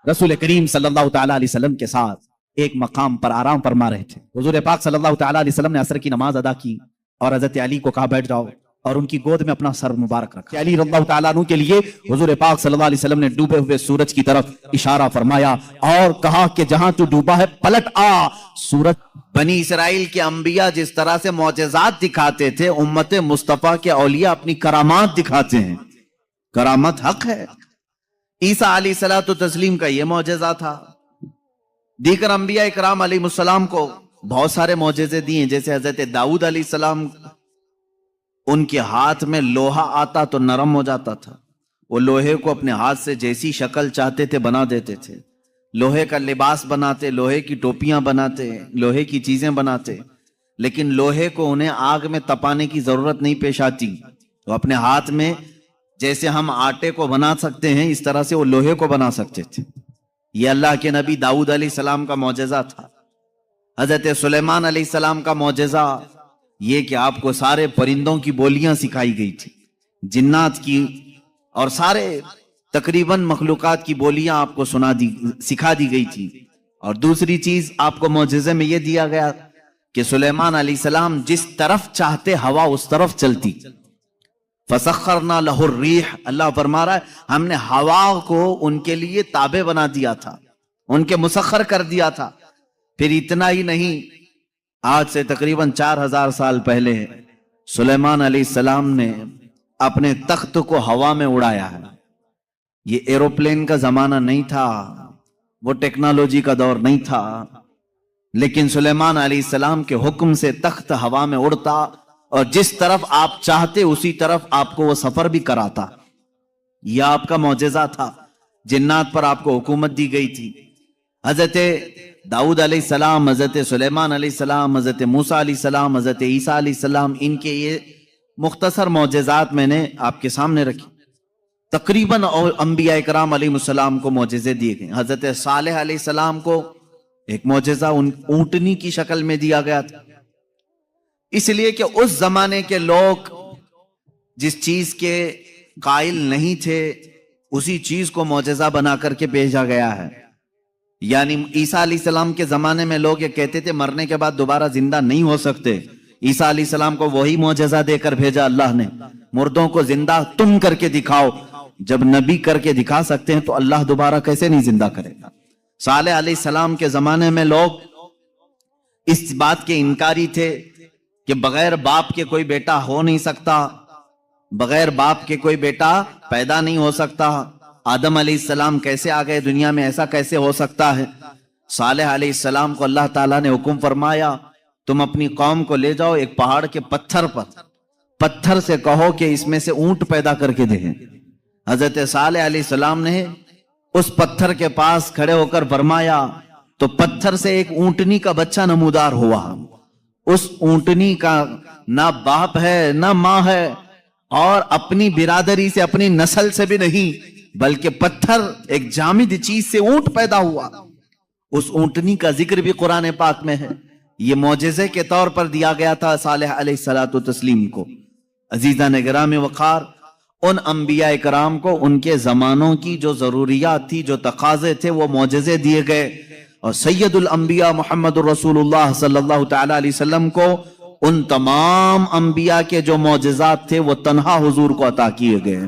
رسول کریم صلی اللہ تعالیٰ علیہ وسلم کے ساتھ ایک مقام پر آرام فرما رہے تھے۔ حضور پاک صلی اللہ تعالیٰ علیہ وسلم نے عصر کی نماز ادا کی اور حضرت علی کو کہا بیٹھ جاؤ اور ان کی گود میں اپنا سر مبارک رکھا۔ علی رضی اللہ تعالیٰ عنہ کے لیے حضور پاک صلی اللہ علیہ وسلم نے ڈوبے ہوئے سورج کی طرف اشارہ فرمایا اور کہا کہ جہاں تو ڈوبا ہے پلٹ آ۔ سورج بنی اسرائیل کے انبیاء جس طرح سے معجزات دکھاتے تھے، امت مصطفیٰ کے اولیاء اپنی کرامات دکھاتے ہیں۔ کرامت حق ہے۔ عیسیٰ علیہ الصلوۃ والتسلیم کا یہ معجزہ تھا۔ دیگر انبیاء اکرام علیہ السلام کو بہت سارے معجزے دیے، جیسے حضرت داؤد علیہ السلام ان کے ہاتھ میں لوہا آتا تو نرم ہو جاتا تھا، وہ لوہے کو اپنے ہاتھ سے جیسی شکل چاہتے تھے بنا دیتے تھے، لوہے کا لباس بناتے، لوہے کی ٹوپیاں بناتے، لوہے کی چیزیں بناتے، لیکن لوہے کو انہیں آگ میں تپانے کی ضرورت نہیں پیش آتی، وہ اپنے ہاتھ میں جیسے ہم آٹے کو بنا سکتے ہیں اس طرح سے وہ لوہے کو بنا سکتے تھے۔ یہ اللہ کے نبی داؤد علیہ السلام کا معجزہ تھا۔ حضرت سلیمان علیہ السلام کا معجزہ یہ کہ آپ کو سارے پرندوں کی بولیاں سکھائی گئی تھی، جنات کی اور سارے تقریباً مخلوقات کی بولیاں آپ کو سکھا دی گئی تھی۔ اور دوسری چیز آپ کو معجزے میں یہ دیا گیا کہ سلیمان علیہ السلام جس طرف چاہتے ہوا اس طرف چلتی۔ فسخرنا لہ الریح، اللہ فرما رہا ہے ہم نے ہوا کو ان کے لیے تابع بنا دیا تھا، ان کے مسخر کر دیا تھا۔ پھر اتنا ہی نہیں، آج سے تقریباً 4000 سال پہلے سلیمان علیہ السلام نے اپنے تخت کو ہوا میں اڑایا ہے۔ یہ ایروپلین کا زمانہ نہیں تھا، وہ ٹیکنالوجی کا دور نہیں تھا، لیکن سلیمان علیہ السلام کے حکم سے تخت ہوا میں اڑتا اور جس طرف آپ چاہتے اسی طرف آپ کو وہ سفر بھی کراتا۔ یہ آپ کا معجزہ تھا۔ جنات پر آپ کو حکومت دی گئی تھی۔ حضرت داؤد علیہ السلام، حضرت سلیمان علیہ السلام، حضرت موسیٰ علیہ السلام، حضرت عیسیٰ علیہ السلام، ان کے یہ مختصر معجزات میں نے آپ کے سامنے رکھی۔ تقریباً انبیاء اکرام علیہ السلام کو معجزے دیے گئے۔ حضرت صالح علیہ السلام کو ایک معجزہ اونٹنی کی شکل میں دیا گیا تھا، اس لیے کہ اس زمانے کے لوگ جس چیز کے قائل نہیں تھے اسی چیز کو معجزہ بنا کر کے بھیجا گیا ہے۔ یعنی عیسیٰ علیہ السلام کے زمانے میں لوگ یہ کہتے تھے مرنے کے بعد دوبارہ زندہ نہیں ہو سکتے، عیسیٰ علیہ السلام کو وہی معجزہ دے کر بھیجا اللہ نے، مردوں کو زندہ تم کر کے دکھاؤ۔ جب نبی کر کے دکھا سکتے ہیں تو اللہ دوبارہ کیسے نہیں زندہ کرے گا۔ صالح علیہ السلام کے زمانے میں لوگ اس بات کے انکاری تھے کہ بغیر باپ کے کوئی بیٹا ہو نہیں سکتا، بغیر باپ کے کوئی بیٹا پیدا نہیں ہو سکتا، آدم علیہ السلام کیسے آ گئے دنیا میں، ایسا کیسے ہو سکتا ہے۔ صالح علیہ السلام کو اللہ تعالیٰ نے حکم فرمایا تم اپنی قوم کو لے جاؤ ایک پہاڑ کے پتھر پر، پتھر سے کہو کہ اس میں سے اونٹ پیدا کر کے دیں۔ حضرت صالح علیہ السلام نے اس پتھر کے پاس کھڑے ہو کر فرمایا تو پتھر سے ایک اونٹنی کا بچہ نمودار ہوا۔ اس اونٹنی کا نہ باپ ہے نہ ماں ہے اور اپنی برادری سے اپنی نسل سے بھی نہیں، بلکہ پتھر ایک جامد چیز سے اونٹ پیدا ہوا۔ اس اونٹنی کا ذکر بھی قرآن پاک میں ہے۔ یہ معجزے کے طور پر دیا گیا تھا صالح علیہ الصلوۃ والتسلیم کو۔ عزیزان گرامی وقار، ان انبیاء کرام کو ان کے زمانوں کی جو ضروریات تھی، جو تقاضے تھے، وہ معجزے دیے گئے۔ اور سید الانبیاء محمد الرسول صلی اللہ تعالی علیہ وسلم کو ان تمام انبیاء کے جو معجزات تھے وہ تنہا حضور کو عطا کیے گئے.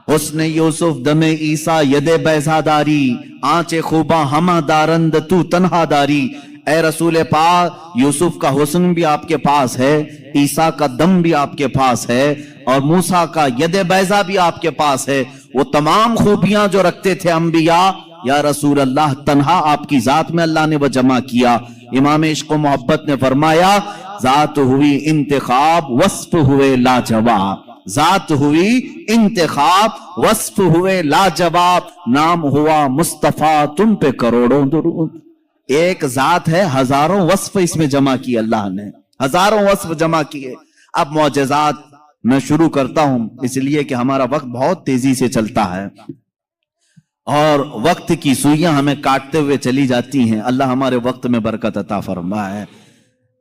حسن یوسف دم عیسیٰ ید بیضا داری آنچ خوباں ہمہ دارند تو تنہا داری. اے رسول پاک یوسف کا حسن بھی آپ کے پاس ہے, عیسیٰ کا دم بھی آپ کے پاس ہے, اور موسیٰ کا ید بیضا بھی آپ کے پاس ہے. وہ تمام خوبیاں جو رکھتے تھے انبیاء, یا رسول اللہ تنہا آپ کی ذات میں اللہ نے وہ جمع کیا. امام عشق و محبت نے فرمایا ذات ہوئی انتخاب وصف ہوئے لاجواب, ذات ہوئی انتخاب وصف ہوئے لاجواب, نام ہوا مصطفیٰ تم پہ کروڑوں درود. ایک ذات ہے, ہزاروں وصف اس میں جمع کیے اللہ نے, ہزاروں وصف جمع کیے. اب معجزات میں شروع کرتا ہوں اس لیے کہ ہمارا وقت بہت تیزی سے چلتا ہے اور وقت کی سوئیاں ہمیں کاٹتے ہوئے چلی جاتی ہیں. اللہ ہمارے وقت میں برکت عطا فرمائے.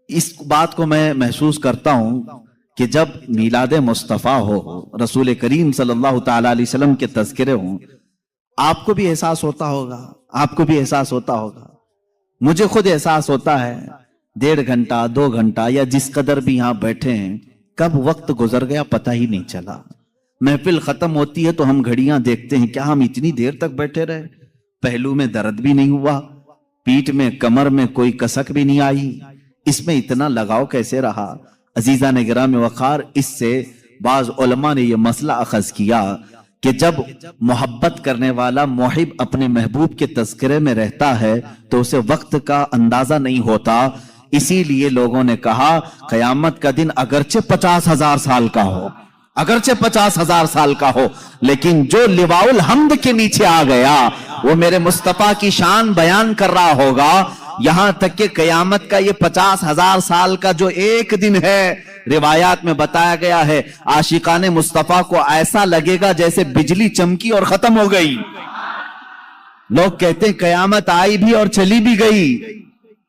اس بات کو میں محسوس کرتا ہوں کہ جب میلاد مصطفیٰ ہو, رسول کریم صلی اللہ تعالی علیہ وسلم کے تذکرے ہوں, آپ کو بھی احساس ہوتا ہوگا, آپ کو بھی احساس ہوتا ہوگا, مجھے خود احساس ہوتا ہے 1.5 گھنٹہ 2 گھنٹہ یا جس قدر بھی یہاں بیٹھے ہیں, کب وقت گزر گیا پتہ ہی نہیں چلا. محفل ختم ہوتی ہے تو ہم گھڑیاں دیکھتے ہیں, کیا ہم اتنی دیر تک بیٹھے رہے؟ پہلو میں درد بھی نہیں ہوا, پیٹھ میں کمر میں کوئی کسک بھی نہیں آئی, اس میں اتنا لگاؤ کیسے رہا؟ عزیزان گرامی وقار, اس سے بعض علماء نے یہ مسئلہ اخذ کیا کہ جب محبت کرنے والا محب اپنے محبوب کے تذکرے میں رہتا ہے تو اسے وقت کا اندازہ نہیں ہوتا. اسی لیے لوگوں نے کہا قیامت کا دن اگرچہ 50,000 سال کا ہو, اگرچہ 50,000 سال کا ہو, لیکن جو لواء الحمد کے نیچے آ گیا وہ میرے مصطفیٰ کی شان بیان کر رہا ہوگا. یہاں تک کہ قیامت کا یہ 50,000 سال کا جو ایک دن ہے, روایات میں بتایا گیا ہے عاشقان مصطفیٰ کو ایسا لگے گا جیسے بجلی چمکی اور ختم ہو گئی. لوگ کہتے ہیں قیامت آئی بھی اور چلی بھی گئی.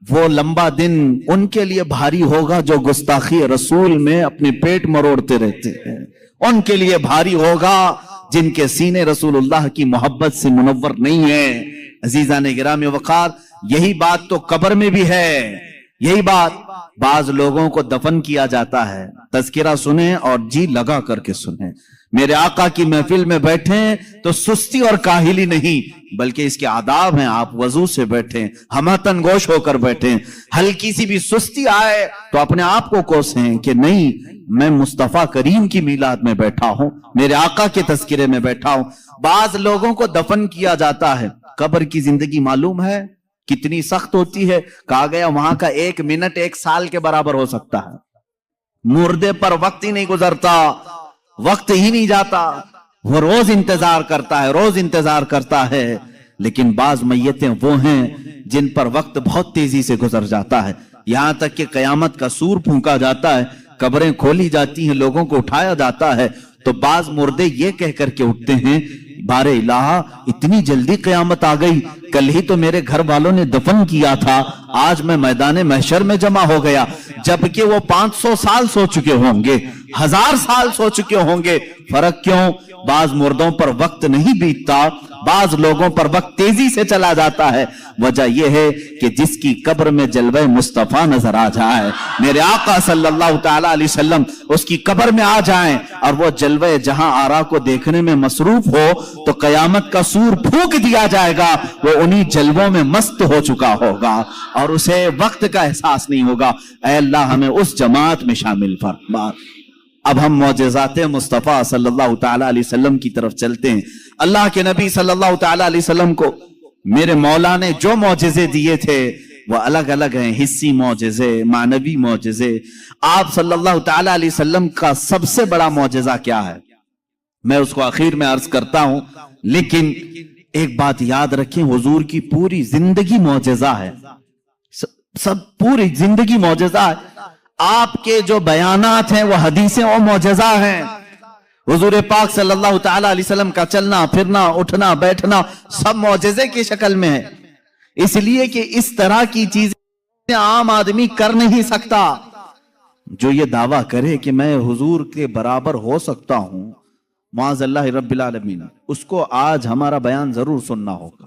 وہ لمبا دن ان کے لیے بھاری ہوگا جو گستاخی رسول میں اپنے پیٹ مروڑتے رہتے ہیں, ان کے لیے بھاری ہوگا جن کے سینے رسول اللہ کی محبت سے منور نہیں ہیں. عزیزان گرامی وقار, یہی بات تو قبر میں بھی ہے. یہی بات بعض لوگوں کو دفن کیا جاتا ہے, تذکرہ سنیں اور جی لگا کر کے سنیں. میرے آقا کی محفل میں بیٹھیں تو سستی اور کاہلی نہیں, بلکہ اس کے آداب ہیں. آپ وضو سے بیٹھیں, ہمتن گوش ہو کر بیٹھیں. ہلکی سی بھی سستی آئے تو اپنے آپ کو کوسیں کہ نہیں, میں مصطفیٰ کریم کی میلاد میں بیٹھا ہوں, میرے آقا کے تذکرے میں بیٹھا ہوں. بعض لوگوں کو دفن کیا جاتا ہے. قبر کی زندگی معلوم ہے کتنی سخت ہوتی ہے. کہا گیا وہاں کا 1 منٹ 1 سال کے برابر ہو سکتا ہے. مردے پر وقت ہی نہیں گزرتا, وقت ہی نہیں جاتا, وہ روز انتظار کرتا ہے, روز انتظار کرتا ہے. لیکن بعض میتیں وہ ہیں جن پر وقت بہت تیزی سے گزر جاتا ہے, یہاں تک کہ قیامت کا سور پھونکا جاتا ہے, قبریں کھولی جاتی ہیں, لوگوں کو اٹھایا جاتا ہے تو بعض مردے یہ کہہ کر کے اٹھتے ہیں بار الہ اتنی جلدی قیامت آ گئی, کل ہی تو میرے گھر والوں نے دفن کیا تھا, آج میں میدان محشر میں جمع ہو گیا. جبکہ وہ 500 سال سو چکے ہوں گے, 1000 سال سو چکے ہوں گے. فرق کیوں؟ بعض مردوں پر وقت نہیں بیتتا, بعض لوگوں پر وقت تیزی سے چلا جاتا ہے. وجہ یہ ہے کہ جس کی قبر میں جلوہ مصطفیٰ نظر آ جائے, میرے آقا صلی اللہ تعالی علیہ وسلم اس کی قبر میں آ جائیں اور وہ جلوہ جہاں آرا کو دیکھنے میں مصروف ہو تو قیامت کا سور پھونک دیا جائے گا, وہ انہی جلووں میں مست ہو چکا ہوگا اور اسے وقت کا احساس نہیں ہوگا. اے اللہ ہمیں اس جماعت میں شامل فرما. اب ہم معجزات مصطفیٰ صلی اللہ تعالی علیہ وسلم کی طرف چلتے ہیں. اللہ کے نبی صلی اللہ تعالی علیہ وسلم کو میرے مولا نے جو معجزے دیے تھے وہ الگ الگ ہیں, حسی معجزے, معنوی معجزے. آپ صلی اللہ تعالی علیہ وسلم کا سب سے بڑا معجزہ کیا ہے میں اس کو آخر میں عرض کرتا ہوں, لیکن ایک بات یاد رکھیں, حضور کی پوری زندگی معجزہ ہے, سب پوری زندگی معجزہ ہے. آپ کے جو بیانات ہیں وہ حدیثیں اور معجزہ ہیں. حضور پاک صلی اللہ تعالی علیہ وسلم کا چلنا پھرنا اٹھنا بیٹھنا سب معجزے کی شکل میں ہے, اس لیے کہ اس طرح کی چیزیں عام آدمی کر نہیں سکتا. جو یہ دعویٰ کرے کہ میں حضور کے برابر ہو سکتا ہوں, معاذ اللہ رب العالمین, اس کو آج ہمارا بیان ضرور سننا ہوگا.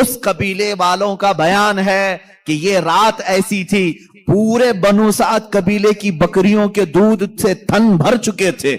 اس قبیلے والوں کا بیان ہے کہ یہ رات ایسی تھی، پورے بنو سعد قبیلے کی بکریوں کے دودھ سے تھن بھر چکے تھے،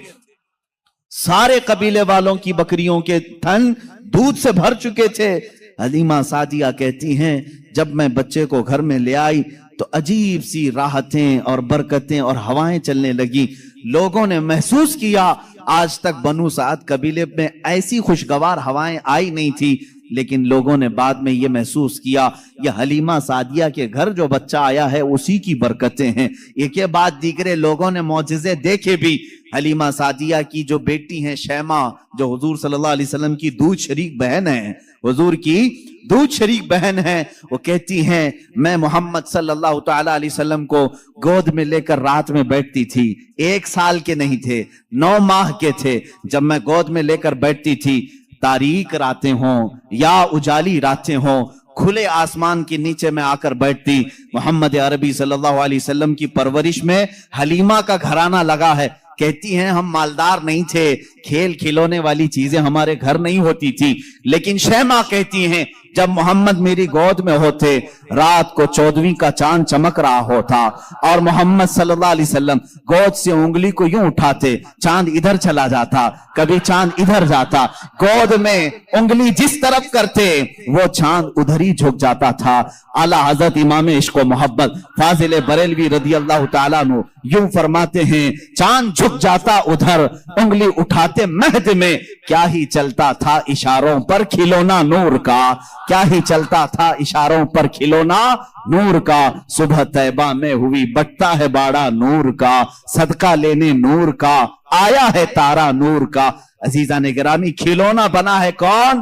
سارے قبیلے والوں کی بکریوں کے تھن دودھ سے بھر چکے تھے۔ حلیمہ سعدیہ کہتی ہیں جب میں بچے کو گھر میں لے آئی تو عجیب سی راحتیں اور برکتیں اور ہوائیں چلنے لگی۔ لوگوں نے محسوس کیا آج تک بنو سعد قبیلے میں ایسی خوشگوار ہوائیں آئی نہیں تھی، لیکن لوگوں نے بعد میں یہ محسوس کیا یہ حلیمہ سعدیہ کے گھر جو بچہ آیا ہے اسی کی برکتیں ہیں۔ ایک کے بعد دیگرے لوگوں نے معجزے دیکھے بھی۔ حلیمہ سعدیہ کی جو بیٹی ہیں شیمہ، جو حضور صلی اللہ علیہ وسلم کی دودھ شریک بہن ہے، حضور کی دودھ شریک بہن ہے، وہ کہتی ہیں میں محمد صلی اللہ تعالی علیہ وسلم کو گود میں لے کر رات میں بیٹھتی تھی، 1 سال کے نہیں تھے، 9 ماہ کے تھے، جب میں گود میں لے کر بیٹھتی تھی، تاریک راتیں ہوں یا اجالی راتیں ہوں، کھلے آسمان کے نیچے میں آ کر بیٹھتی۔ محمد عربی صلی اللہ علیہ وسلم کی پرورش میں حلیمہ کا گھرانہ لگا ہے۔ کہتی ہیں ہم مالدار نہیں تھے، کھیل کھلونے والی چیزیں ہمارے گھر نہیں ہوتی تھی، لیکن شیمہ کہتی ہیں جب محمد میری گود میں ہوتے، رات کو 14ویں کا چاند چمک رہا ہوتا اور محمد صلی اللہ علیہ وسلم گود سے انگلی کو یوں اٹھاتے، چاند ادھر چلا جاتا، کبھی چاند ادھر جاتا، گود میں انگلی جس طرف کرتے وہ چاند ادھر ہی جھک جاتا تھا۔ اعلیٰ حضرت امام عشق و محبت فاضل بریلوی رضی اللہ تعالیٰ عنہ یوں فرماتے ہیں چاند جھک جاتا ادھر، انگلی اٹھاتے مہد میں، کیا ہی چلتا تھا اشاروں پر کھلونا نور کا، کیا ہی چلتا تھا اشاروں پر کھلونا نور کا۔ صبح طیبہ میں ہوئی بٹتا ہے باڑا نور کا، صدقہ لینے نور کا آیا ہے تارا نور کا۔ عزیزان گرامی، کھلونا بنا ہے کون؟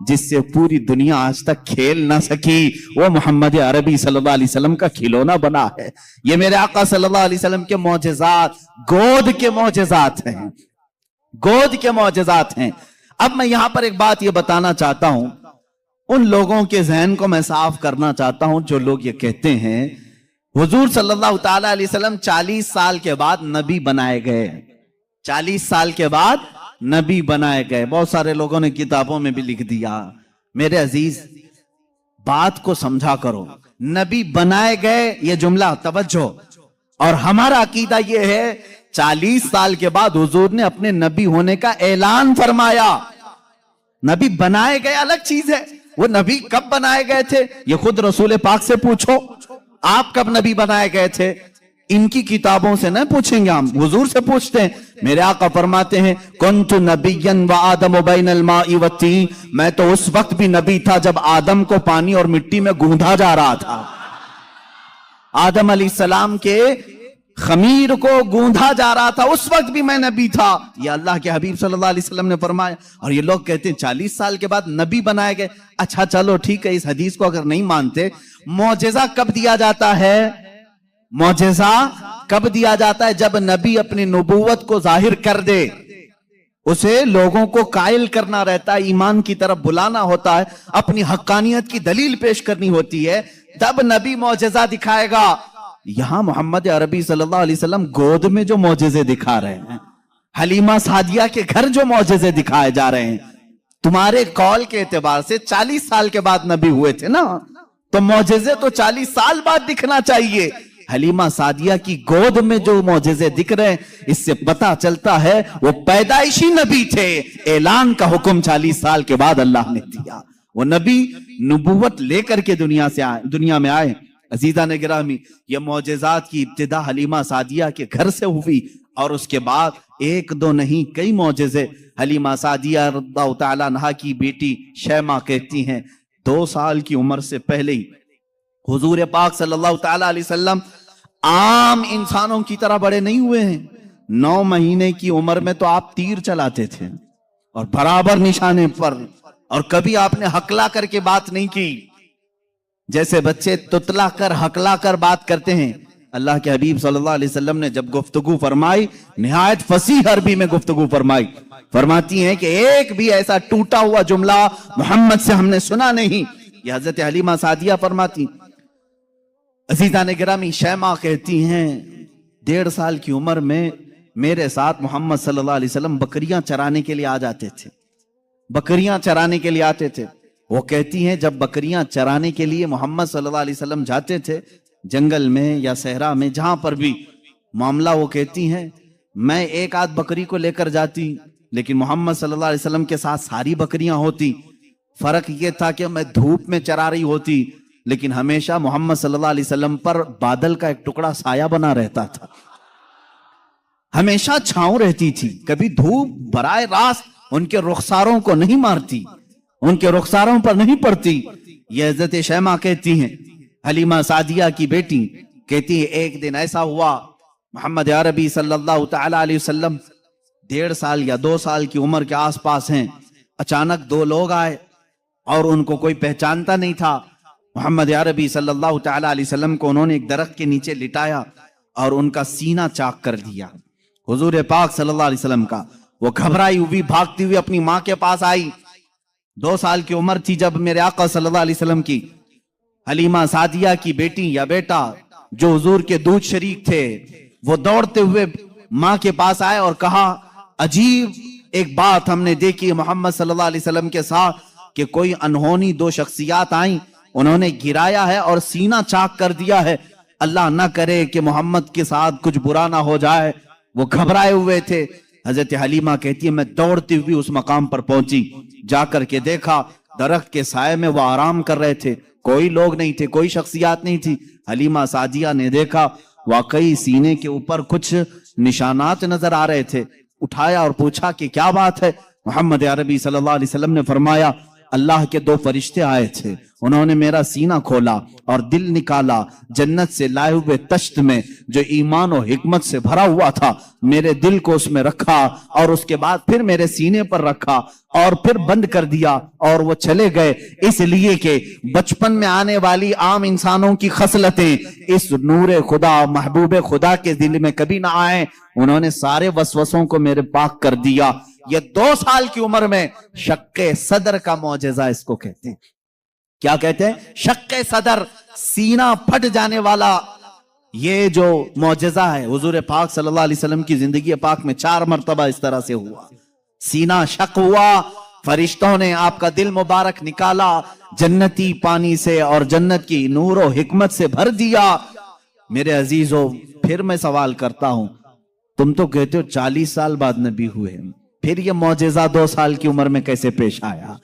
جس سے پوری دنیا آج تک کھیل نہ سکی، وہ محمد عربی صلی اللہ علیہ وسلم کا کھلونا بنا ہے۔ یہ میرے آقا صلی اللہ علیہ وسلم کے معجزات، گود کے معجزات ہیں، گود کے معجزات ہیں۔ اب میں یہاں پر ایک بات یہ بتانا چاہتا ہوں، ان لوگوں کے ذہن کو میں صاف کرنا چاہتا ہوں جو لوگ یہ کہتے ہیں حضور صلی اللہ تعالی علیہ وسلم 40 سال کے بعد نبی بنائے گئے، 40 سال کے بعد نبی بنائے گئے۔ بہت سارے لوگوں نے کتابوں میں بھی لکھ دیا۔ میرے عزیز بات کو سمجھا کرو، نبی بنائے گئے یہ جملہ توجہ، اور ہمارا عقیدہ یہ ہے 40 سال کے بعد حضور نے اپنے نبی ہونے کا اعلان فرمایا۔ نبی بنائے گئے الگ چیز ہے، وہ نبی کب بنائے گئے تھے یہ خود رسول پاک سے پوچھو، آپ کب نبی بنائے گئے تھے؟ ان کی کتابوں سے نہ پوچھیں گے، ہم حضور سے پوچھتے ہیں۔ میرے آقا فرماتے ہیں کنت نبیا وآدم بین الماء والطین، میں تو اس وقت بھی نبی تھا جب آدم کو پانی اور مٹی میں گوندھا جا رہا تھا، آدم علیہ السلام کے خمیر کو گوندھا جا رہا تھا، اس وقت بھی میں نبی تھا، یہ اللہ کے حبیب صلی اللہ علیہ وسلم نے فرمایا۔ اور یہ لوگ کہتے ہیں 40 سال کے بعد نبی بنائے گئے۔ اچھا چلو ٹھیک ہے، اس حدیث کو اگر نہیں مانتے، معجزہ کب دیا جاتا ہے؟ معجزہ کب دیا جاتا ہے؟ جب نبی اپنی نبوت کو ظاہر کر دے، اسے لوگوں کو قائل کرنا رہتا ہے، ایمان کی طرف بلانا ہوتا ہے، اپنی حقانیت کی دلیل پیش کرنی ہوتی ہے، تب نبی معجزہ دکھائے گا۔ یہاں محمد عربی صلی اللہ علیہ وسلم گود میں جو معجزے دکھا رہے ہیں، حلیمہ سعدیہ کے گھر جو معجزے دکھائے جا رہے ہیں، تمہارے قول کے اعتبار سے 40 سال کے بعد نبی ہوئے تھے نا، تو معجزے تو 40 سال بعد دکھنا چاہیے۔ حلیمہ سعدیہ کی گود میں جو معجزے دکھ رہے ہیں، اس سے پتہ چلتا ہے وہ پیدائشی نبی تھے، اعلان کا حکم 40 سال کے بعد اللہ نے دیا، وہ نبی نبوت لے کر کے دنیا میں آئے۔ عزیزان گرامی، یہ معجزات کی ابتدا حلیمہ سعدیہ کے گھر سے ہوئی، اور اس کے بعد 1 2 نہیں کئی معجزے۔ حلیمہ سعدیہ رضی اللہ تعالیٰ عنہا کی بیٹی شیمہ کہتی ہیں 2 سال کی عمر سے پہلے ہی حضور پاک صلی اللہ تعالیٰ علیہ وسلم عام انسانوں کی طرح بڑے نہیں ہوئے ہیں، 9 مہینے کی عمر میں تو آپ تیر چلاتے تھے اور برابر نشانے پر، اور کبھی آپ نے ہکلا کر کے بات نہیں کی، جیسے بچے تتلا کر ہکلا کر بات کرتے ہیں۔ اللہ کے حبیب صلی اللہ علیہ وسلم نے جب گفتگو فرمائی، نہایت فصیح عربی میں گفتگو فرمائی، فرماتی ہیں کہ ایک بھی ایسا ٹوٹا ہوا جملہ محمد سے ہم نے سنا نہیں، یہ حضرت حلیمہ سعدیہ فرماتی۔ عزیزان گرامی، شیمہ کہتی ہیں 1.5 سال کی عمر میں میرے ساتھ محمد صلی اللہ علیہ وسلم بکریاں چرانے کے لیے آ جاتے تھے، بکریاں چرانے کے لیے آتے تھے۔ وہ کہتی ہیں جب بکریاں چرانے کے لیے محمد صلی اللہ علیہ وسلم جاتے تھے جنگل میں یا صحرا میں جہاں پر بھی معاملہ، وہ کہتی ہیں میں ایک آدھ بکری کو لے کر جاتی لیکن محمد صلی اللہ علیہ وسلم کے ساتھ ساری بکریاں ہوتی. فرق یہ تھا کہ میں دھوپ میں چرا رہی ہوتی لیکن ہمیشہ محمد صلی اللہ علیہ وسلم پر بادل کا ایک ٹکڑا سایہ بنا رہتا تھا، ہمیشہ چھاؤں رہتی تھی، کبھی دھوپ براہ راست ان کے رخساروں کو نہیں مارتی، ان کے رخساروں پر نہیں پڑتی. یہ حضرت شیمہ کہتی ہیں، حلیمہ سعدیہ کی بیٹی کہتی ہے ایک دن ایسا ہوا محمد عربی صلی اللہ تعالی علیہ وسلم 1.5 سال یا 2 سال کی عمر کے آس پاس ہیں، اچانک 2 لوگ آئے اور ان کو کوئی پہچانتا نہیں تھا. محمد عربی صلی اللہ تعالی علیہ وسلم کو انہوں نے ایک درخت کے نیچے لٹایا اور ان کا سینہ چاک کر دیا. حضور پاک صلی اللہ علیہ وسلم کا وہ گھبرائی ہوئی بھاگتی ہوئی اپنی ماں کے پاس آئی. 2 سال کی عمر تھی جب میرے آقا صلی اللہ علیہ وسلم کی حلیمہ سعدیہ کی بیٹی یا بیٹا جو حضور کے دودھ شریک تھے وہ دوڑتے ہوئے ماں کے پاس آئے اور کہا عجیب ایک بات ہم نے دیکھی محمد صلی اللہ علیہ وسلم کے ساتھ کہ کوئی انہونی 2 شخصیات آئیں، انہوں نے گرایا ہے اور سینہ چاک کر دیا ہے، اللہ نہ کرے کہ محمد کے ساتھ کچھ برا نہ ہو جائے. وہ گھبرائے ہوئے تھے. حضرت حلیمہ کہتی ہے میں دوڑتی ہوئی اس مقام پر پہنچی، جا کر کے دیکھا درخت کے سائے میں وہ آرام کر رہے تھے، کوئی لوگ نہیں تھے، کوئی شخصیات نہیں تھی. حلیمہ سعدیہ نے دیکھا واقعی سینے کے اوپر کچھ نشانات نظر آ رہے تھے. اٹھایا اور پوچھا کہ کیا بات ہے؟ محمد عربی صلی اللہ علیہ وسلم نے فرمایا اللہ کے 2 فرشتے آئے تھے، انہوں نے میرا سینہ کھولا اور دل نکالا، جنت سے لائے ہوئے تشت میں جو ایمان و حکمت سے بھرا ہوا تھا میرے دل کو اس میں رکھا اور اس کے بعد پھر میرے سینے پر رکھا اور پھر بند کر دیا اور وہ چلے گئے. اس لیے کہ بچپن میں آنے والی عام انسانوں کی خصلتیں اس نور خدا محبوب خدا کے دل میں کبھی نہ آئیں. انہوں نے سارے وسوسوں کو میرے پاک کر دیا. یہ 2 سال کی عمر میں شق صدر کا معجزہ اس کو کہتے ہیں. کیا کہتے ہیں؟ شق صدر، سینہ پھٹ جانے والا. یہ جو معجزہ ہے حضور پاک صلی اللہ علیہ وسلم کی زندگی پاک میں 4 مرتبہ اس طرح سے ہوا. سینہ شق ہوا، فرشتوں نے آپ کا دل مبارک نکالا، جنتی پانی سے اور جنت کی نور و حکمت سے بھر دیا. میرے عزیزو پھر میں سوال کرتا ہوں، تم تو کہتے ہو 40 سال بعد نبی ہوئے، پھر یہ معجزہ 2 سال کی عمر میں کیسے پیش آیا؟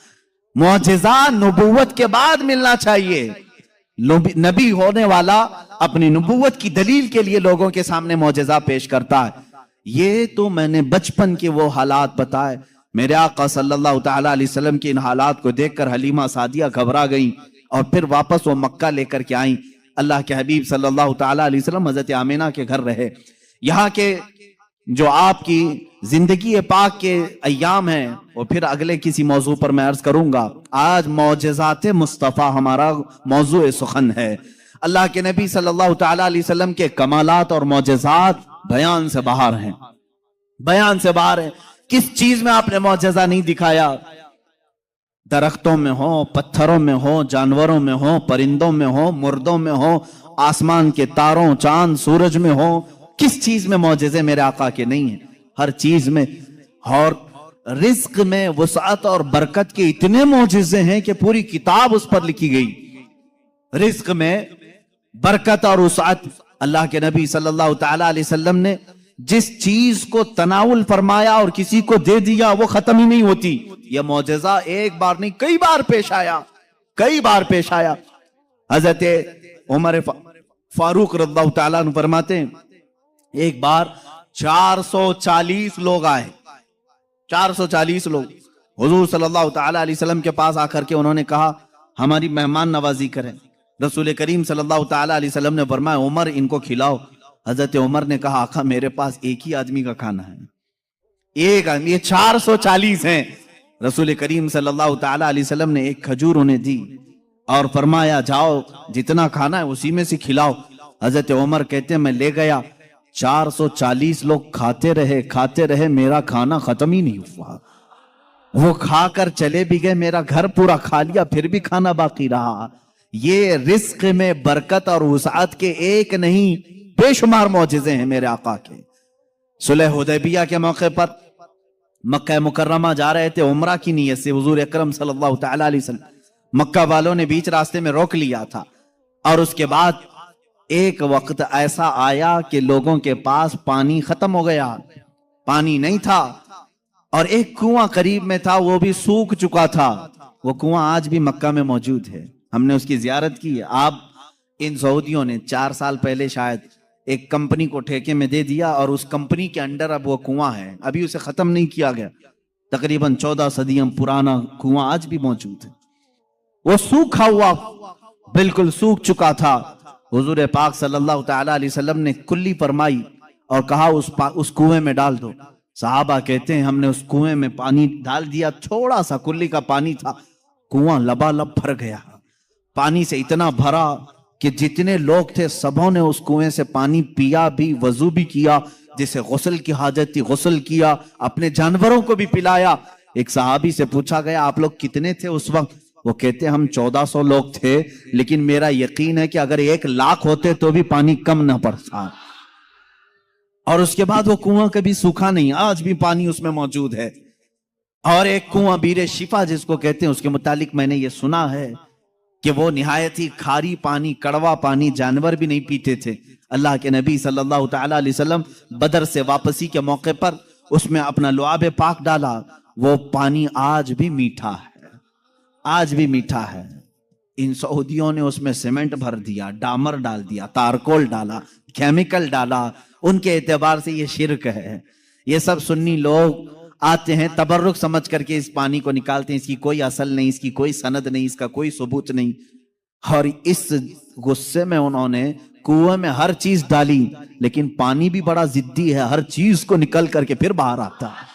معجزہ نبوت کے بعد ملنا چاہیے. نبی ہونے والا اپنی نبوت کی دلیل کے لیے لوگوں کے سامنے معجزہ پیش کرتا ہے. یہ تو میں نے بچپن کے وہ حالات بتائے. میرے آقا صلی اللہ تعالی علیہ وسلم کے ان حالات کو دیکھ کر حلیمہ سعدیہ گھبرا گئیں اور پھر واپس وہ مکہ لے کر کے آئیں. اللہ کے حبیب صلی اللہ تعالی علیہ وسلم حضرت آمینہ کے گھر رہے. یہاں کے جو آپ کی زندگی پاک کے ایام ہیں وہ پھر اگلے کسی موضوع پر میں عرض کروں گا. آج معجزات مصطفیٰ ہمارا موضوع سخن ہے. اللہ کے نبی صلی اللہ تعالی علیہ وسلم کے کمالات اور معجزات بیان سے باہر ہیں، بیان سے باہر ہیں. کس چیز میں آپ نے معجزہ نہیں دکھایا؟ درختوں میں ہو، پتھروں میں ہو، جانوروں میں ہو، پرندوں میں ہو، مردوں میں ہو، آسمان کے تاروں، چاند، سورج میں ہو. کس چیز میں معجزے میرے آقا کے نہیں ہیں؟ ہر چیز میں. اور رزق میں وسعت اور برکت کے اتنے معجزے ہیں کہ پوری کتاب اس پر لکھی گئی. رزق میں برکت اور وسعت، اللہ کے نبی صلی اللہ تعالی علیہ وسلم نے جس چیز کو تناول فرمایا اور کسی کو دے دیا وہ ختم ہی نہیں ہوتی. یہ معجزہ ایک بار نہیں کئی بار پیش آیا، کئی بار پیش آیا. حضرت عمر فاروق رضی اللہ تعالیٰ عنہ فرماتے ہیں ایک بار 440 لوگ آئے، 440 لوگ حضور صلی اللہ تعالی علیہ وسلم کے پاس آ کر کے انہوں نے کہا ہماری مہمان نوازی کریں. رسول کریم صلی اللہ تعالی علیہ وسلم نے فرمایا عمر ان کو کھلاؤ. حضرت عمر نے کہا آقا میرے پاس ایک ہی آدمی کا کھانا ہے، ایک آدمی، یہ 440 ہیں. رسول کریم صلی اللہ تعالی علیہ وسلم نے ایک کھجور انہیں دی اور فرمایا جاؤ جتنا کھانا ہے اسی میں سے کھلاؤ. حضرت عمر کہتے ہیں میں لے گیا، 440 لوگ کھاتے رہے، میرا کھانا ختم ہی نہیں ہوا. وہ کھا کر چلے بھی گئے، میرا گھر پورا کھا لیا، پھر بھی کھانا باقی رہا. یہ رزق میں برکت اور وسعت کے ایک نہیں بے شمار معجزے ہیں میرے آقا کے. صلح حدیبیہ کے موقع پر مکہ مکرمہ جا رہے تھے عمرہ کی نیت سے حضور اکرم صلی اللہ تعالی علیہ وسلم. مکہ والوں نے بیچ راستے میں روک لیا تھا، اور اس کے بعد ایک وقت ایسا آیا کہ لوگوں کے پاس پانی ختم ہو گیا، پانی نہیں تھا، اور ایک کنواں قریب میں تھا وہ بھی سوکھ چکا تھا۔ وہ کنواں آج بھی مکہ میں موجود ہے، ہم نے اس کی زیارت کی ہے۔ آپ ان سعودیوں نے 4 سال پہلے شاید ایک کمپنی کو ٹھیکے میں دے دیا، اور اس کمپنی کے انڈر اب وہ کنواں ہے، ابھی اسے ختم نہیں کیا گیا، تقریباً 14 صدیاں پرانا کنواں آج بھی موجود ہے۔ وہ سوکھا ہوا بالکل سوکھ چکا تھا، حضور پاک صلی اللہ تعالی علیہ وسلم نے کلی فرمائی اور کہا اس کنویں میں ڈال دو۔ صحابہ کہتے ہیں ہم نے اس کنویں میں پانی ڈال دیا، تھوڑا سا کلی کا پانی تھا، کنواں لبالب بھر گیا، پانی سے اتنا بھرا کہ جتنے لوگ تھے سبوں نے اس کنویں سے پانی پیا بھی، وضو بھی کیا، جسے غسل کی حاجت تھی غسل کیا، اپنے جانوروں کو بھی پلایا۔ ایک صحابی سے پوچھا گیا آپ لوگ کتنے تھے اس وقت؟ وہ کہتے ہیں ہم 1400 لوگ تھے، لیکن میرا یقین ہے کہ اگر 1 لاکھ ہوتے تو بھی پانی کم نہ پڑتا۔ اور اس کے بعد وہ کنواں کبھی سوکھا نہیں، آج بھی پانی اس میں موجود ہے۔ اور ایک کنواں بیر شفا جس کو کہتے ہیں، اس کے متعلق میں نے یہ سنا ہے کہ وہ نہایت ہی کھاری پانی، کڑوا پانی، جانور بھی نہیں پیتے تھے۔ اللہ کے نبی صلی اللہ تعالی علیہ وسلم بدر سے واپسی کے موقع پر اس میں اپنا لعاب پاک ڈالا، وہ پانی آج بھی میٹھا ہے، آج بھی میٹھا ہے۔ ان سعودیوں نے اس میں سیمنٹ بھر دیا، ڈامر ڈال دیا، تارکول ڈالا، کیمیکل ڈالا، ان کے اعتبار سے یہ شرک ہے۔ یہ سب سنی لوگ آتے ہیں تبرک سمجھ کر کے اس پانی کو نکالتے ہیں، اس کی کوئی اصل نہیں، اس کی کوئی سند نہیں، اس کا کوئی ثبوت نہیں، اور اس غصے میں انہوں نے کنویں میں ہر چیز ڈالی، لیکن پانی بھی بڑا ضدی ہے، ہر چیز کو نکل کر کے پھر باہر آتا ہے،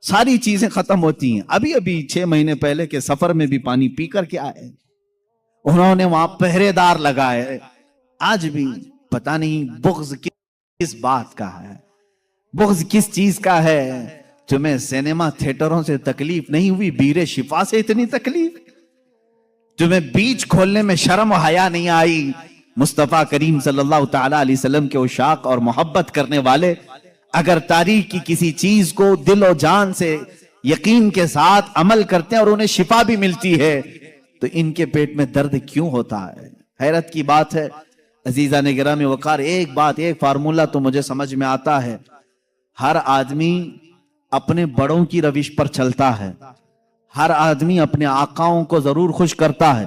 ساری چیزیں ختم ہوتی ہیں۔ ابھی 6 مہینے پہلے کے سفر میں بھی پانی پی کر کے آئے، انہوں نے وہاں پہرے دار لگائے۔ آج بھی پتہ نہیں بغض کس بات کا ہے، بغض کس چیز کا ہے۔ تمہیں سینما تھیٹروں سے تکلیف نہیں ہوئی، بیر شفا سے اتنی تکلیف؟ تمہیں بیچ کھولنے میں شرم و حیا نہیں آئی؟ مصطفیٰ کریم صلی اللہ تعالی علیہ وسلم کے عشاق اور محبت کرنے والے اگر تاریخ کی کسی چیز کو دل و جان سے یقین کے ساتھ عمل کرتے ہیں اور انہیں شفا بھی ملتی ہے، تو ان کے پیٹ میں درد کیوں ہوتا ہے؟ حیرت کی بات ہے۔ عزیزان گرامی وقار، ایک بات، ایک فارمولہ تو مجھے سمجھ میں آتا ہے، ہر آدمی اپنے بڑوں کی روش پر چلتا ہے، ہر آدمی اپنے آقاؤں کو ضرور خوش کرتا ہے۔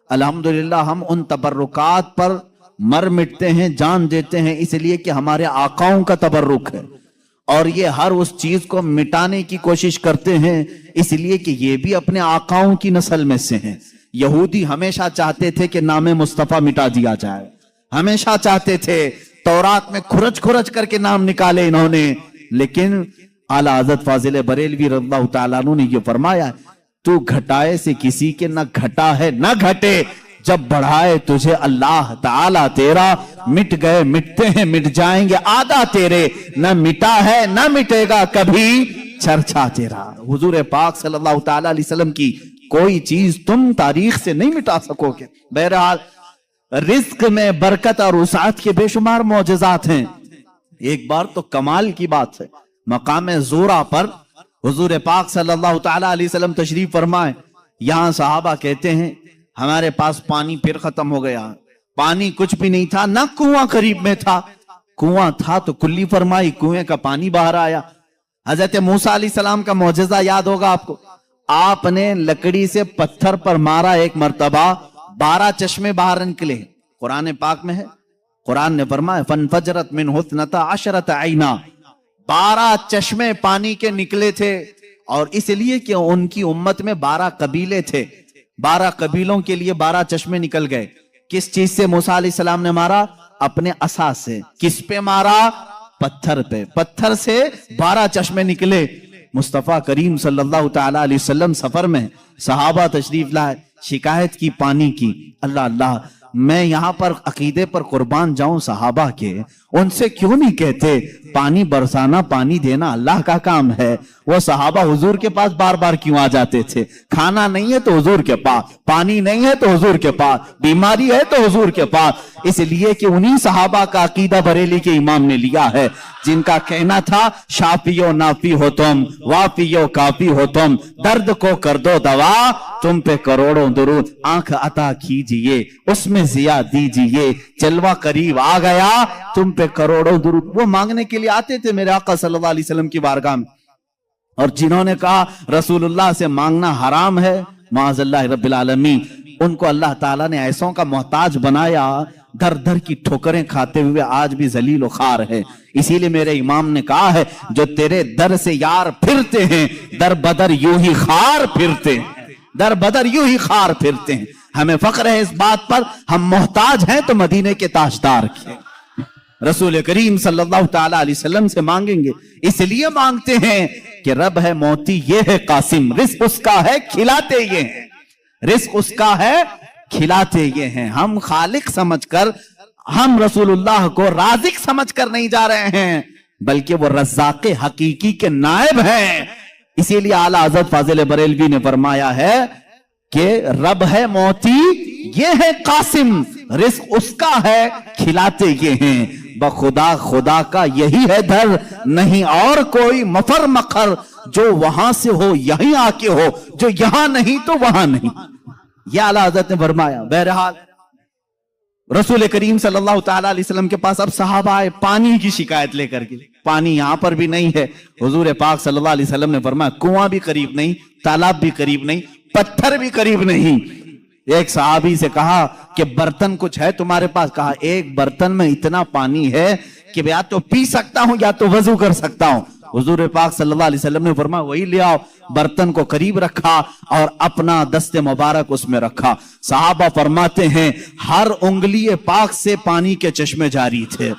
الحمدللہ ہم ان تبرکات پر مر مٹتے ہیں، جان دیتے ہیں، اس لیے کہ ہمارے آقاؤں کا تبرک ہے، اور یہ ہر اس چیز کو مٹانے کی کوشش کرتے ہیں اس لیے کہ یہ بھی اپنے آقاؤں کی نسل میں سے ہیں۔ یہودی ہمیشہ چاہتے تھے کہ نام مصطفیٰ مٹا دیا جائے، ہمیشہ چاہتے تھے، تورات میں کھرچ کھرچ کر کے نام نکالے انہوں نے، لیکن اعلیٰ حضرت فاضل بریلوی رضی اللہ تعالیٰ عنہ نے یہ فرمایا، تو گھٹائے سے کسی کے نہ گھٹا ہے نہ گھٹے، جب بڑھائے تجھے اللہ تعالیٰ تیرا، مٹ گئے مٹتے ہیں مٹ جائیں گے آدھا تیرے، نہ مٹا ہے نہ مٹے گا کبھی چرچا تیرا۔ حضور پاک صلی اللہ تعالیٰ علیہ وسلم کی کوئی چیز تم تاریخ سے نہیں مٹا سکو گے۔ بہرحال رزق میں برکت اور وسعت کے بے شمار معجزات ہیں۔ ایک بار تو کمال کی بات ہے، مقام زورا پر حضور پاک صلی اللہ تعالیٰ علیہ وسلم تشریف فرمائے، یہاں صحابہ کہتے ہیں ہمارے پاس پانی پھر ختم ہو گیا، پانی کچھ بھی نہیں تھا، نہ کنواں قریب میں تھا، کنواں تھا تو کلی فرمائی، کنویں کا پانی باہر آیا۔ حضرت موسیٰ علیہ السلام کا معجزہ یاد ہوگا آپ کو، آپ نے لکڑی سے پتھر پر مارا ایک مرتبہ، 12 چشمے باہر نکلے، قرآن پاک میں ہے، قرآن نے فرمایا فَانْفَجَرَتْ مِنْهُ 12 عَيْنًا، 12 چشمے پانی کے نکلے تھے، اور اس لیے کہ ان کی امت میں 12 قبیلے تھے، 12 قبیلوں کے لیے 12 چشمے نکل گئے۔ کس چیز سے موسیٰ علیہ السلام نے مارا؟ اپنے عصا سے۔ کس پہ مارا؟ پتھر پہ، پتھر سے 12 چشمے نکلے۔ مصطفیٰ کریم صلی اللہ تعالی علیہ وسلم سفر میں، صحابہ تشریف لائے، شکایت کی پانی کی، اللہ اللہ میں یہاں پر عقیدے پر قربان جاؤں صحابہ کے، ان سے کیوں نہیں کہتے پانی برسانا پانی دینا اللہ کا کام ہے؟ وہ صحابہ حضور کے پاس بار بار کیوں آ جاتے تھے؟ کھانا نہیں ہے تو حضور کے پاس، پانی نہیں ہے تو حضور کے پاس، بیماری ہے تو حضور کے پاس، اس لیے کہ انہی صحابہ کا عقیدہ بریلی کے امام نے لیا ہے جن کا کہنا تھا شافی و نافی ہو تم، وافی و کافی ہو تم، درد کو کر دو دوا، تم پہ کروڑوں درود، آنکھ عطا کیجئے اس میں ضیاء دیجئے، جلوہ قریب آ گیا تم پہ کروڑوں درود۔ وہ مانگنے کے لیے آتے تھے میرے آقا صلی اللہ علیہ وسلم کی بارگاہ میں، اور جنہوں نے کہا رسول اللہ سے مانگنا حرام ہے، معاذ اللہ رب العالمین، ان کو اللہ تعالیٰ نے ایسوں کا محتاج بنایا، در در کی ٹھوکریں کھاتے ہوئے آج بھی ذلیل و خوار ہے۔ اسی لیے میرے امام نے کہا ہے جو تیرے در سے یار پھرتے ہیں در بدر یوں ہی خار پھرتے ہیں، در بدر یوں ہی خار پھرتے ہیں۔ ہمیں فخر ہے اس بات پر ہم محتاج ہیں تو مدینے کے تاجدار کے رسول کریم صلی اللہ تعالیٰ علیہ وسلم سے مانگیں گے، اس لیے مانگتے ہیں کہ رب ہے موتی یہ ہے قاسم، رزق اس کا ہے کھلاتے یہ ہیں، رزق اس کا ہے کھلاتے یہ ہیں۔ ہم خالق سمجھ کر، ہم رسول اللہ کو رازق سمجھ کر نہیں جا رہے ہیں بلکہ وہ رزاق حقیقی کے نائب ہیں۔ اسی لیے اعلیٰ حضرت فاضل بریلوی نے فرمایا ہے کہ رب ہے موتی یہ ہے قاسم، رزق اس کا ہے کھلاتے یہ ہیں، بخدا خدا کا یہی ہے در، نہیں اور کوئی مفر مخر، جو وہاں سے ہو یہیں آ کے ہو، جو یہاں نہیں تو وہاں نہیں، یہ اعلیٰ حضرت نے فرمایا۔ بہرحال رسول کریم صلی اللہ تعالیٰ علیہ وسلم کے پاس اب صحابہ آئے پانی کی شکایت لے کر کے، پانی یہاں پر بھی نہیں ہے۔ حضور پاک صلی اللہ علیہ وسلم نے فرمایا کنواں بھی قریب نہیں، تالاب بھی قریب نہیں، پتھر بھی قریب نہیں۔ ایک صحابی سے کہا کہ برتن کچھ ہے تمہارے پاس؟ کہا ایک برتن میں اتنا پانی ہے کہ یا تو پی سکتا ہوں یا تو وضو کر سکتا ہوں۔ حضور پاک صلی اللہ علیہ وسلم نے فرمایا وہی لے آؤ۔ برتن کو قریب رکھا اور اپنا دست مبارک اس میں رکھا۔ صحابہ فرماتے ہیں ہر انگلی پاک سے پانی کے چشمے جاری تھے،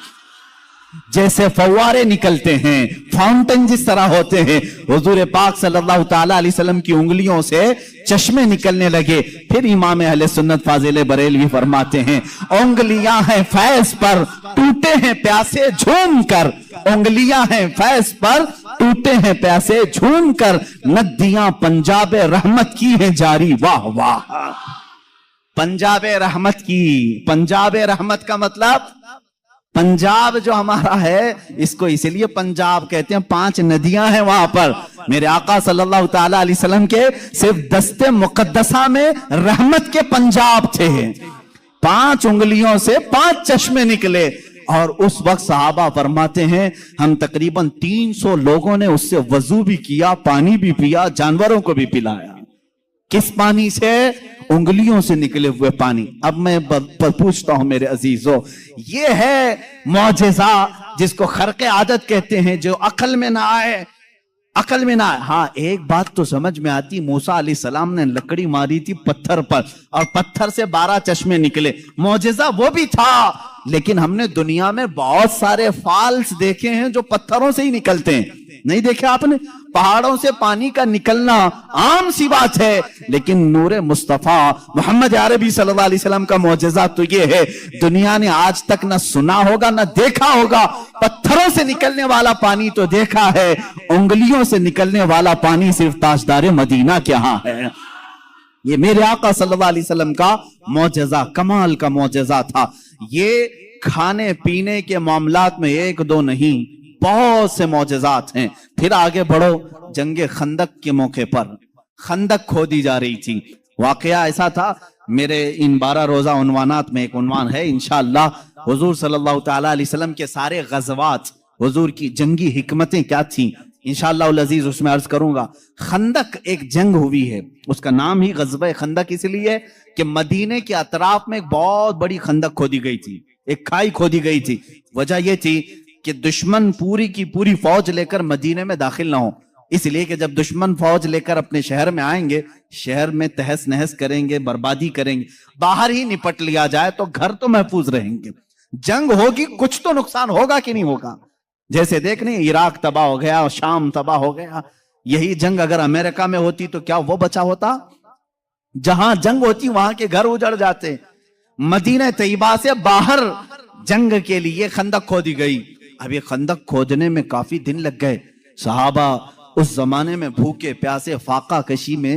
جیسے فوارے نکلتے ہیں، فاؤنٹن جس طرح ہوتے ہیں، حضور پاک صلی اللہ تعالیٰ علیہ وسلم کی انگلیوں سے چشمے نکلنے لگے۔ پھر امام اہل سنت فاضل بریلوی فرماتے ہیں انگلیاں ہیں فیض پر ٹوٹے ہیں پیاسے جھوم کر، انگلیاں ہیں فیض پر ٹوٹے ہیں پیاسے جھوم کر، ندیاں پنجاب رحمت کی ہیں جاری، واہ واہ۔ پنجاب رحمت کی، پنجاب رحمت کا مطلب پنجاب جو ہمارا ہے اس کو اسی لیے پنجاب کہتے ہیں، 5 ندیاں ہیں وہاں پر۔ میرے آقا صلی اللہ تعالیٰ علیہ وسلم کے صرف دست مقدسہ میں رحمت کے پنجاب تھے، 5 انگلیوں سے 5 چشمے نکلے۔ اور اس وقت صحابہ فرماتے ہیں ہم تقریباً 300 لوگوں نے اس سے وضو بھی کیا، پانی بھی پیا، جانوروں کو بھی پلایا۔ کس پانی سے؟ انگلیوں سے نکلے ہوئے پانی۔ اب میں پوچھتا ہوں میرے عزیزو، یہ ہے معجزہ جس کو خرق عادت کہتے ہیں، جو عقل میں نہ آئے، عقل میں نہ آئے۔ ہاں ایک بات تو سمجھ میں آتی، موسیٰ علیہ السلام نے لکڑی ماری تھی پتھر پر اور پتھر سے 12 چشمے نکلے، معجزہ وہ بھی تھا۔ لیکن ہم نے دنیا میں بہت سارے فالس دیکھے ہیں جو پتھروں سے ہی نکلتے ہیں، نہیں دیکھے آپ نے؟ پہاڑوں سے پانی کا نکلنا عام سی بات ہے، لیکن نور مصطفیٰ محمد عربی صلی اللہ علیہ وسلم کا معجزہ تو یہ ہے دنیا نے آج تک نہ سنا ہوگا نہ دیکھا ہوگا۔ پتھروں سے نکلنے والا پانی تو دیکھا ہے، انگلیوں سے نکلنے والا پانی صرف تاجدار مدینہ کے ہاں ہے۔ یہ میرے آقا صلی اللہ علیہ وسلم کا معجزہ، کمال کا معجزہ تھا۔ یہ کھانے پینے کے معاملات میں 1-2 نہیں، بہت سے معجزات ہیں۔ پھر آگے بڑھو، جنگ خندق کے موقع پر خندق کھودی جا رہی تھی۔ واقعہ ایسا تھا، میرے ان 12 روزہ عنوانات میں ایک عنوان ہے انشاءاللہ حضور صلی اللہ تعالیٰ علیہ وسلم کے سارے غزوات، حضور کی جنگی حکمتیں کیا تھیں، انشاءاللہ العزیز اس میں عرض کروں گا۔ خندق ایک جنگ ہوئی ہے، اس کا نام ہی غزوہ خندق اس لیے کہ مدینے کے اطراف میں ایک بہت بڑی خندق کھودی گئی تھی، ایک کھائی کھودی گئی تھی۔ وجہ یہ تھی کہ دشمن پوری کی پوری فوج لے کر مدینے میں داخل نہ ہو، اس لیے کہ جب دشمن فوج لے کر اپنے شہر میں آئیں گے، شہر میں تہس نہس کریں گے، بربادی کریں گے، باہر ہی نپٹ لیا جائے تو گھر تو محفوظ رہیں گے۔ جنگ ہوگی، کچھ تو نقصان ہوگا کہ نہیں ہوگا؟ جیسے دیکھنے عراق تباہ ہو گیا، شام تباہ ہو گیا۔ یہی جنگ اگر امریکہ میں ہوتی تو کیا وہ بچا ہوتا؟ جہاں جنگ ہوتی وہاں کے گھر اجڑ جاتے۔ مدینہ طیبہ سے باہر جنگ کے لیے خندق کھودی گئی۔ اب یہ خندق کھودنے میں کافی دن لگ گئے۔ صحابہ اس زمانے میں بھوکے پیاسے فاقہ کشی میں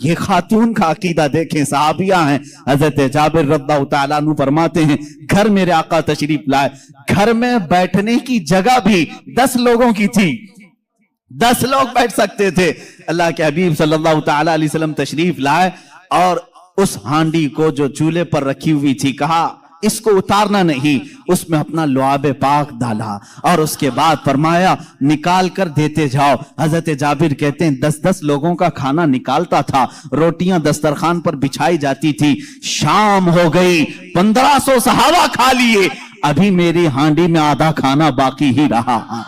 یہ خاتون کا عقیدہ دیکھیں، صحابیہ ہیں. حضرت جابر رضی اللہ تعالیٰ عنہ فرماتے ہیں گھر میرے آقا تشریف لائے، گھر میں بیٹھنے کی جگہ بھی 10 لوگوں کی تھی، 10 لوگ بیٹھ سکتے تھے. اللہ کے حبیب صلی اللہ تعالیٰ علیہ وسلم تشریف لائے اور اس ہانڈی کو جو چولہے پر رکھی ہوئی تھی کہا اس کو اتارنا نہیں، اس میں اپنا لعاب پاک ڈالا اور اس کے بعد فرمایا نکال کر دیتے جاؤ. حضرت جابر کہتے ہیں 10 لوگوں کا کھانا نکالتا تھا، روٹیاں دسترخوان پر بچھائی جاتی تھی. شام ہو گئی، 1500 صحابہ کھا لیے، ابھی میری ہانڈی میں آدھا کھانا باقی ہی رہا.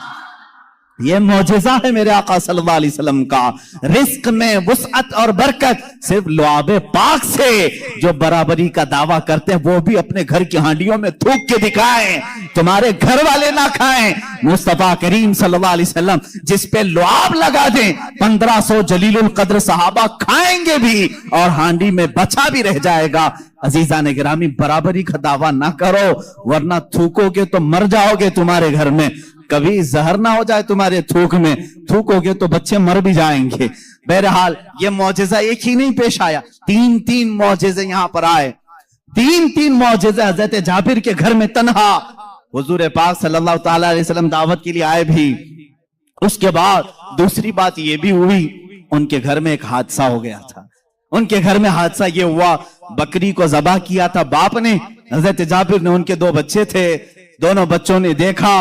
یہ معجزہ ہے میرے آقا صلی اللہ علیہ وسلم کا. رزق میں وسعت اور برکت صرف لعاب پاک سے. جو برابری کا دعویٰ کرتے ہیں وہ بھی اپنے گھر کی ہانڈیوں میں تھوک کے دکھائیں، تمہارے گھر والے نہ کھائیں. مصطفیٰ کریم صلی اللہ علیہ وسلم جس پہ لعاب لگا دیں 1500 جلیل القدر صحابہ کھائیں گے بھی اور ہانڈی میں بچا بھی رہ جائے گا. عزیزان گرامی، برابری کا دعویٰ نہ کرو ورنہ تھوکو گے تو مر جاؤ گے. تمہارے گھر میں کبھی زہر نہ ہو جائے تمہارے تھوک میں، تھوکو گے تو بچے مر بھی جائیں گے. بہرحال یہ معجزہ ایک ہی نہیں پیش آیا، 3 معجزے یہاں پر آئے. 3 معجزے حضرت جابر کے گھر میں تنہا. حضور پاک صلی اللہ تعالی علیہ وسلم دعوت کے لیے آئے بھی. اس کے بعد دوسری بات یہ بھی ہوئی، ان کے گھر میں ایک حادثہ ہو گیا تھا. ان کے گھر میں حادثہ یہ ہوا، بکری کو ذبح کیا تھا باپ نے. حضرت جابر نے، ان کے 2 بچے تھے، دونوں بچوں نے دیکھا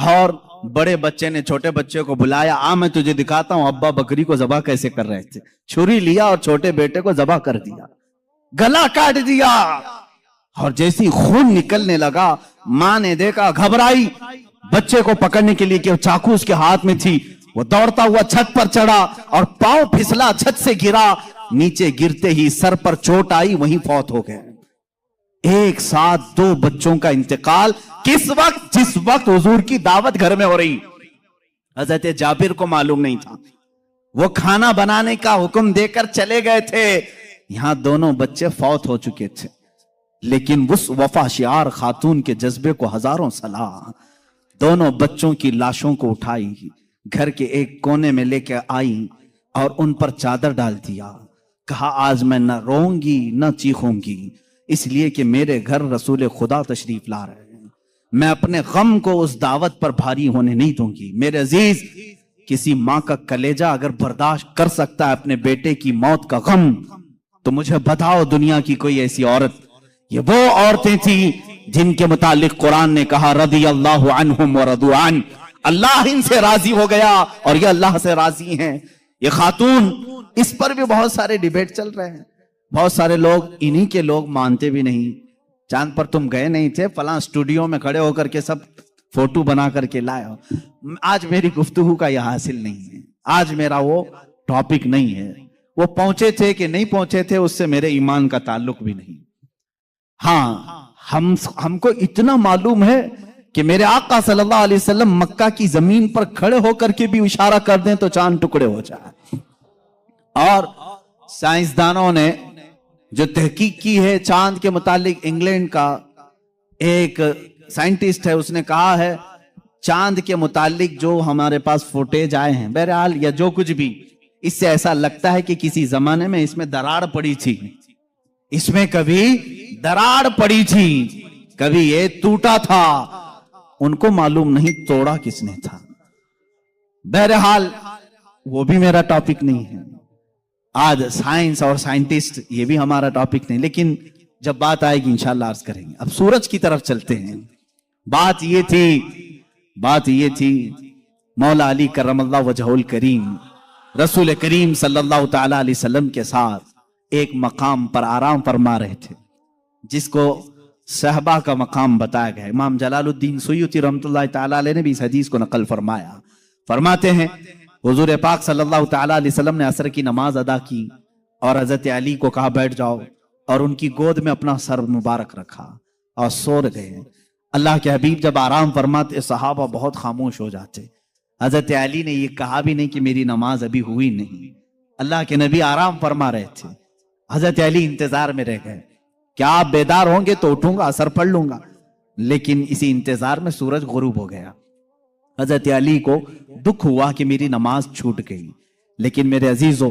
اور بڑے بچے نے چھوٹے بچے کو بلایا، میں تجھے دکھاتا ہوں ابا بکری کو ذبح کیسے کر رہے تھے. چھری لیا اور چھوٹے بیٹے کو ذبح کر دیا، گلا کاٹ دیا. اور جیسی خون نکلنے لگا ماں نے دیکھا، گھبرائی، بچے کو پکڑنے کے لیے کہ چاقو اس کے ہاتھ میں تھی. وہ دوڑتا ہوا چھت پر چڑھا اور پاؤں پھسلا، چھت سے گرا. نیچے گرتے ہی سر پر چوٹ آئی، وہیں فوت ہو گئے. ایک ساتھ 2 بچوں کا انتقال کس وقت؟ جس وقت حضور کی دعوت گھر میں ہو رہی. حضرت جابر کو معلوم نہیں تھا، وہ کھانا بنانے کا حکم دے کر چلے گئے تھے. یہاں دونوں بچے فوت ہو چکے تھے، لیکن اس وفا شعار خاتون کے جذبے کو ہزاروں سلام. دونوں بچوں کی لاشوں کو اٹھائی، گھر کے ایک کونے میں لے کے آئی اور ان پر چادر ڈال دیا. کہا آج میں نہ روؤں گی نہ چیخوں گی، اس لیے کہ میرے گھر رسول خدا تشریف لا رہے ہیں. میں اپنے غم کو اس دعوت پر بھاری ہونے نہیں دوں گی. میرے عزیز، کسی ماں کا کلیجہ اگر برداشت کر سکتا ہے اپنے بیٹے کی موت کا غم، تو مجھے بتاؤ دنیا کی کوئی ایسی عورت. یہ وہ عورتیں تھیں جن کے متعلق قرآن نے کہا رضی اللہ عنہم ورضوا عنہ، اللہ ان سے راضی ہو گیا اور یہ اللہ سے راضی ہیں. یہ خاتون، اس پر بھی بہت سارے ڈیبیٹ چل رہے ہیں. بہت سارے لوگ، انہی کے لوگ مانتے بھی نہیں. چاند پر تم گئے نہیں تھے، فلاں اسٹوڈیو میں کھڑے ہو کر کے سب فوٹو بنا کر کے لائے ہو. آج میری گفتگو کا یہ حاصل نہیں ہے، آج میرا وہ ٹاپک نہیں ہے. وہ پہنچے تھے کہ نہیں پہنچے تھے اس سے میرے ایمان کا تعلق بھی نہیں. ہاں، ہم کو اتنا معلوم ہے کہ میرے آقا صلی اللہ علیہ وسلم مکہ کی زمین پر کھڑے ہو کر کے بھی اشارہ کر دیں تو چاند ٹکڑے ہو جائے. اور سائنسدانوں نے جو تحقیق کی ہے چاند کے متعلق، انگلینڈ کا ایک سائنٹسٹ ہے، اس نے کہا ہے چاند کے متعلق جو ہمارے پاس فوٹیج آئے ہیں، بہرحال یا جو کچھ بھی، اس سے ایسا لگتا ہے کہ کسی زمانے میں اس میں دراڑ پڑی تھی، اس میں کبھی دراڑ پڑی تھی، کبھی یہ ٹوٹا تھا. ان کو معلوم نہیں توڑا کس نے تھا. بہرحال وہ بھی میرا ٹاپک نہیں ہے. آج سائنس اور سائنٹسٹ یہ بھی ہمارا ٹاپک نہیں، لیکن جب بات آئے گی انشاءاللہ عرض کریں گے. اب سورج کی طرف چلتے ہیں. بات یہ تھی مولا علی کرم اللہ وجہہ الکریم رسول کریم صلی اللہ تعالی علیہ وسلم کے ساتھ ایک مقام پر آرام فرما رہے تھے، جس کو صحبہ کا مقام بتایا گیا. امام جلال الدین سیوطی رحمۃ اللہ تعالی علیہ نے بھی اس حدیث کو نقل فرمایا. فرماتے ہیں حضور پاک صلی اللہ تعالی علیہ وسلم نے عصر کی نماز ادا کی اور حضرت علی کو کہا بیٹھ جاؤ، اور ان کی گود میں اپنا سر مبارک رکھا اور سو گئے. اللہ کے حبیب جب آرام فرماتے صحابہ بہت خاموش ہو جاتے. حضرت علی نے یہ کہا بھی نہیں کہ میری نماز ابھی ہوئی نہیں. اللہ کے نبی آرام فرما رہے تھے، حضرت علی انتظار میں رہ گئے. کیا آپ بیدار ہوں گے تو اٹھوں گا، اثر پڑھ لوں گا. لیکن اسی انتظار میں سورج غروب ہو گیا. حضرت علی کو دکھ ہوا کہ میری نماز چھوٹ گئی. لیکن میرے عزیزو،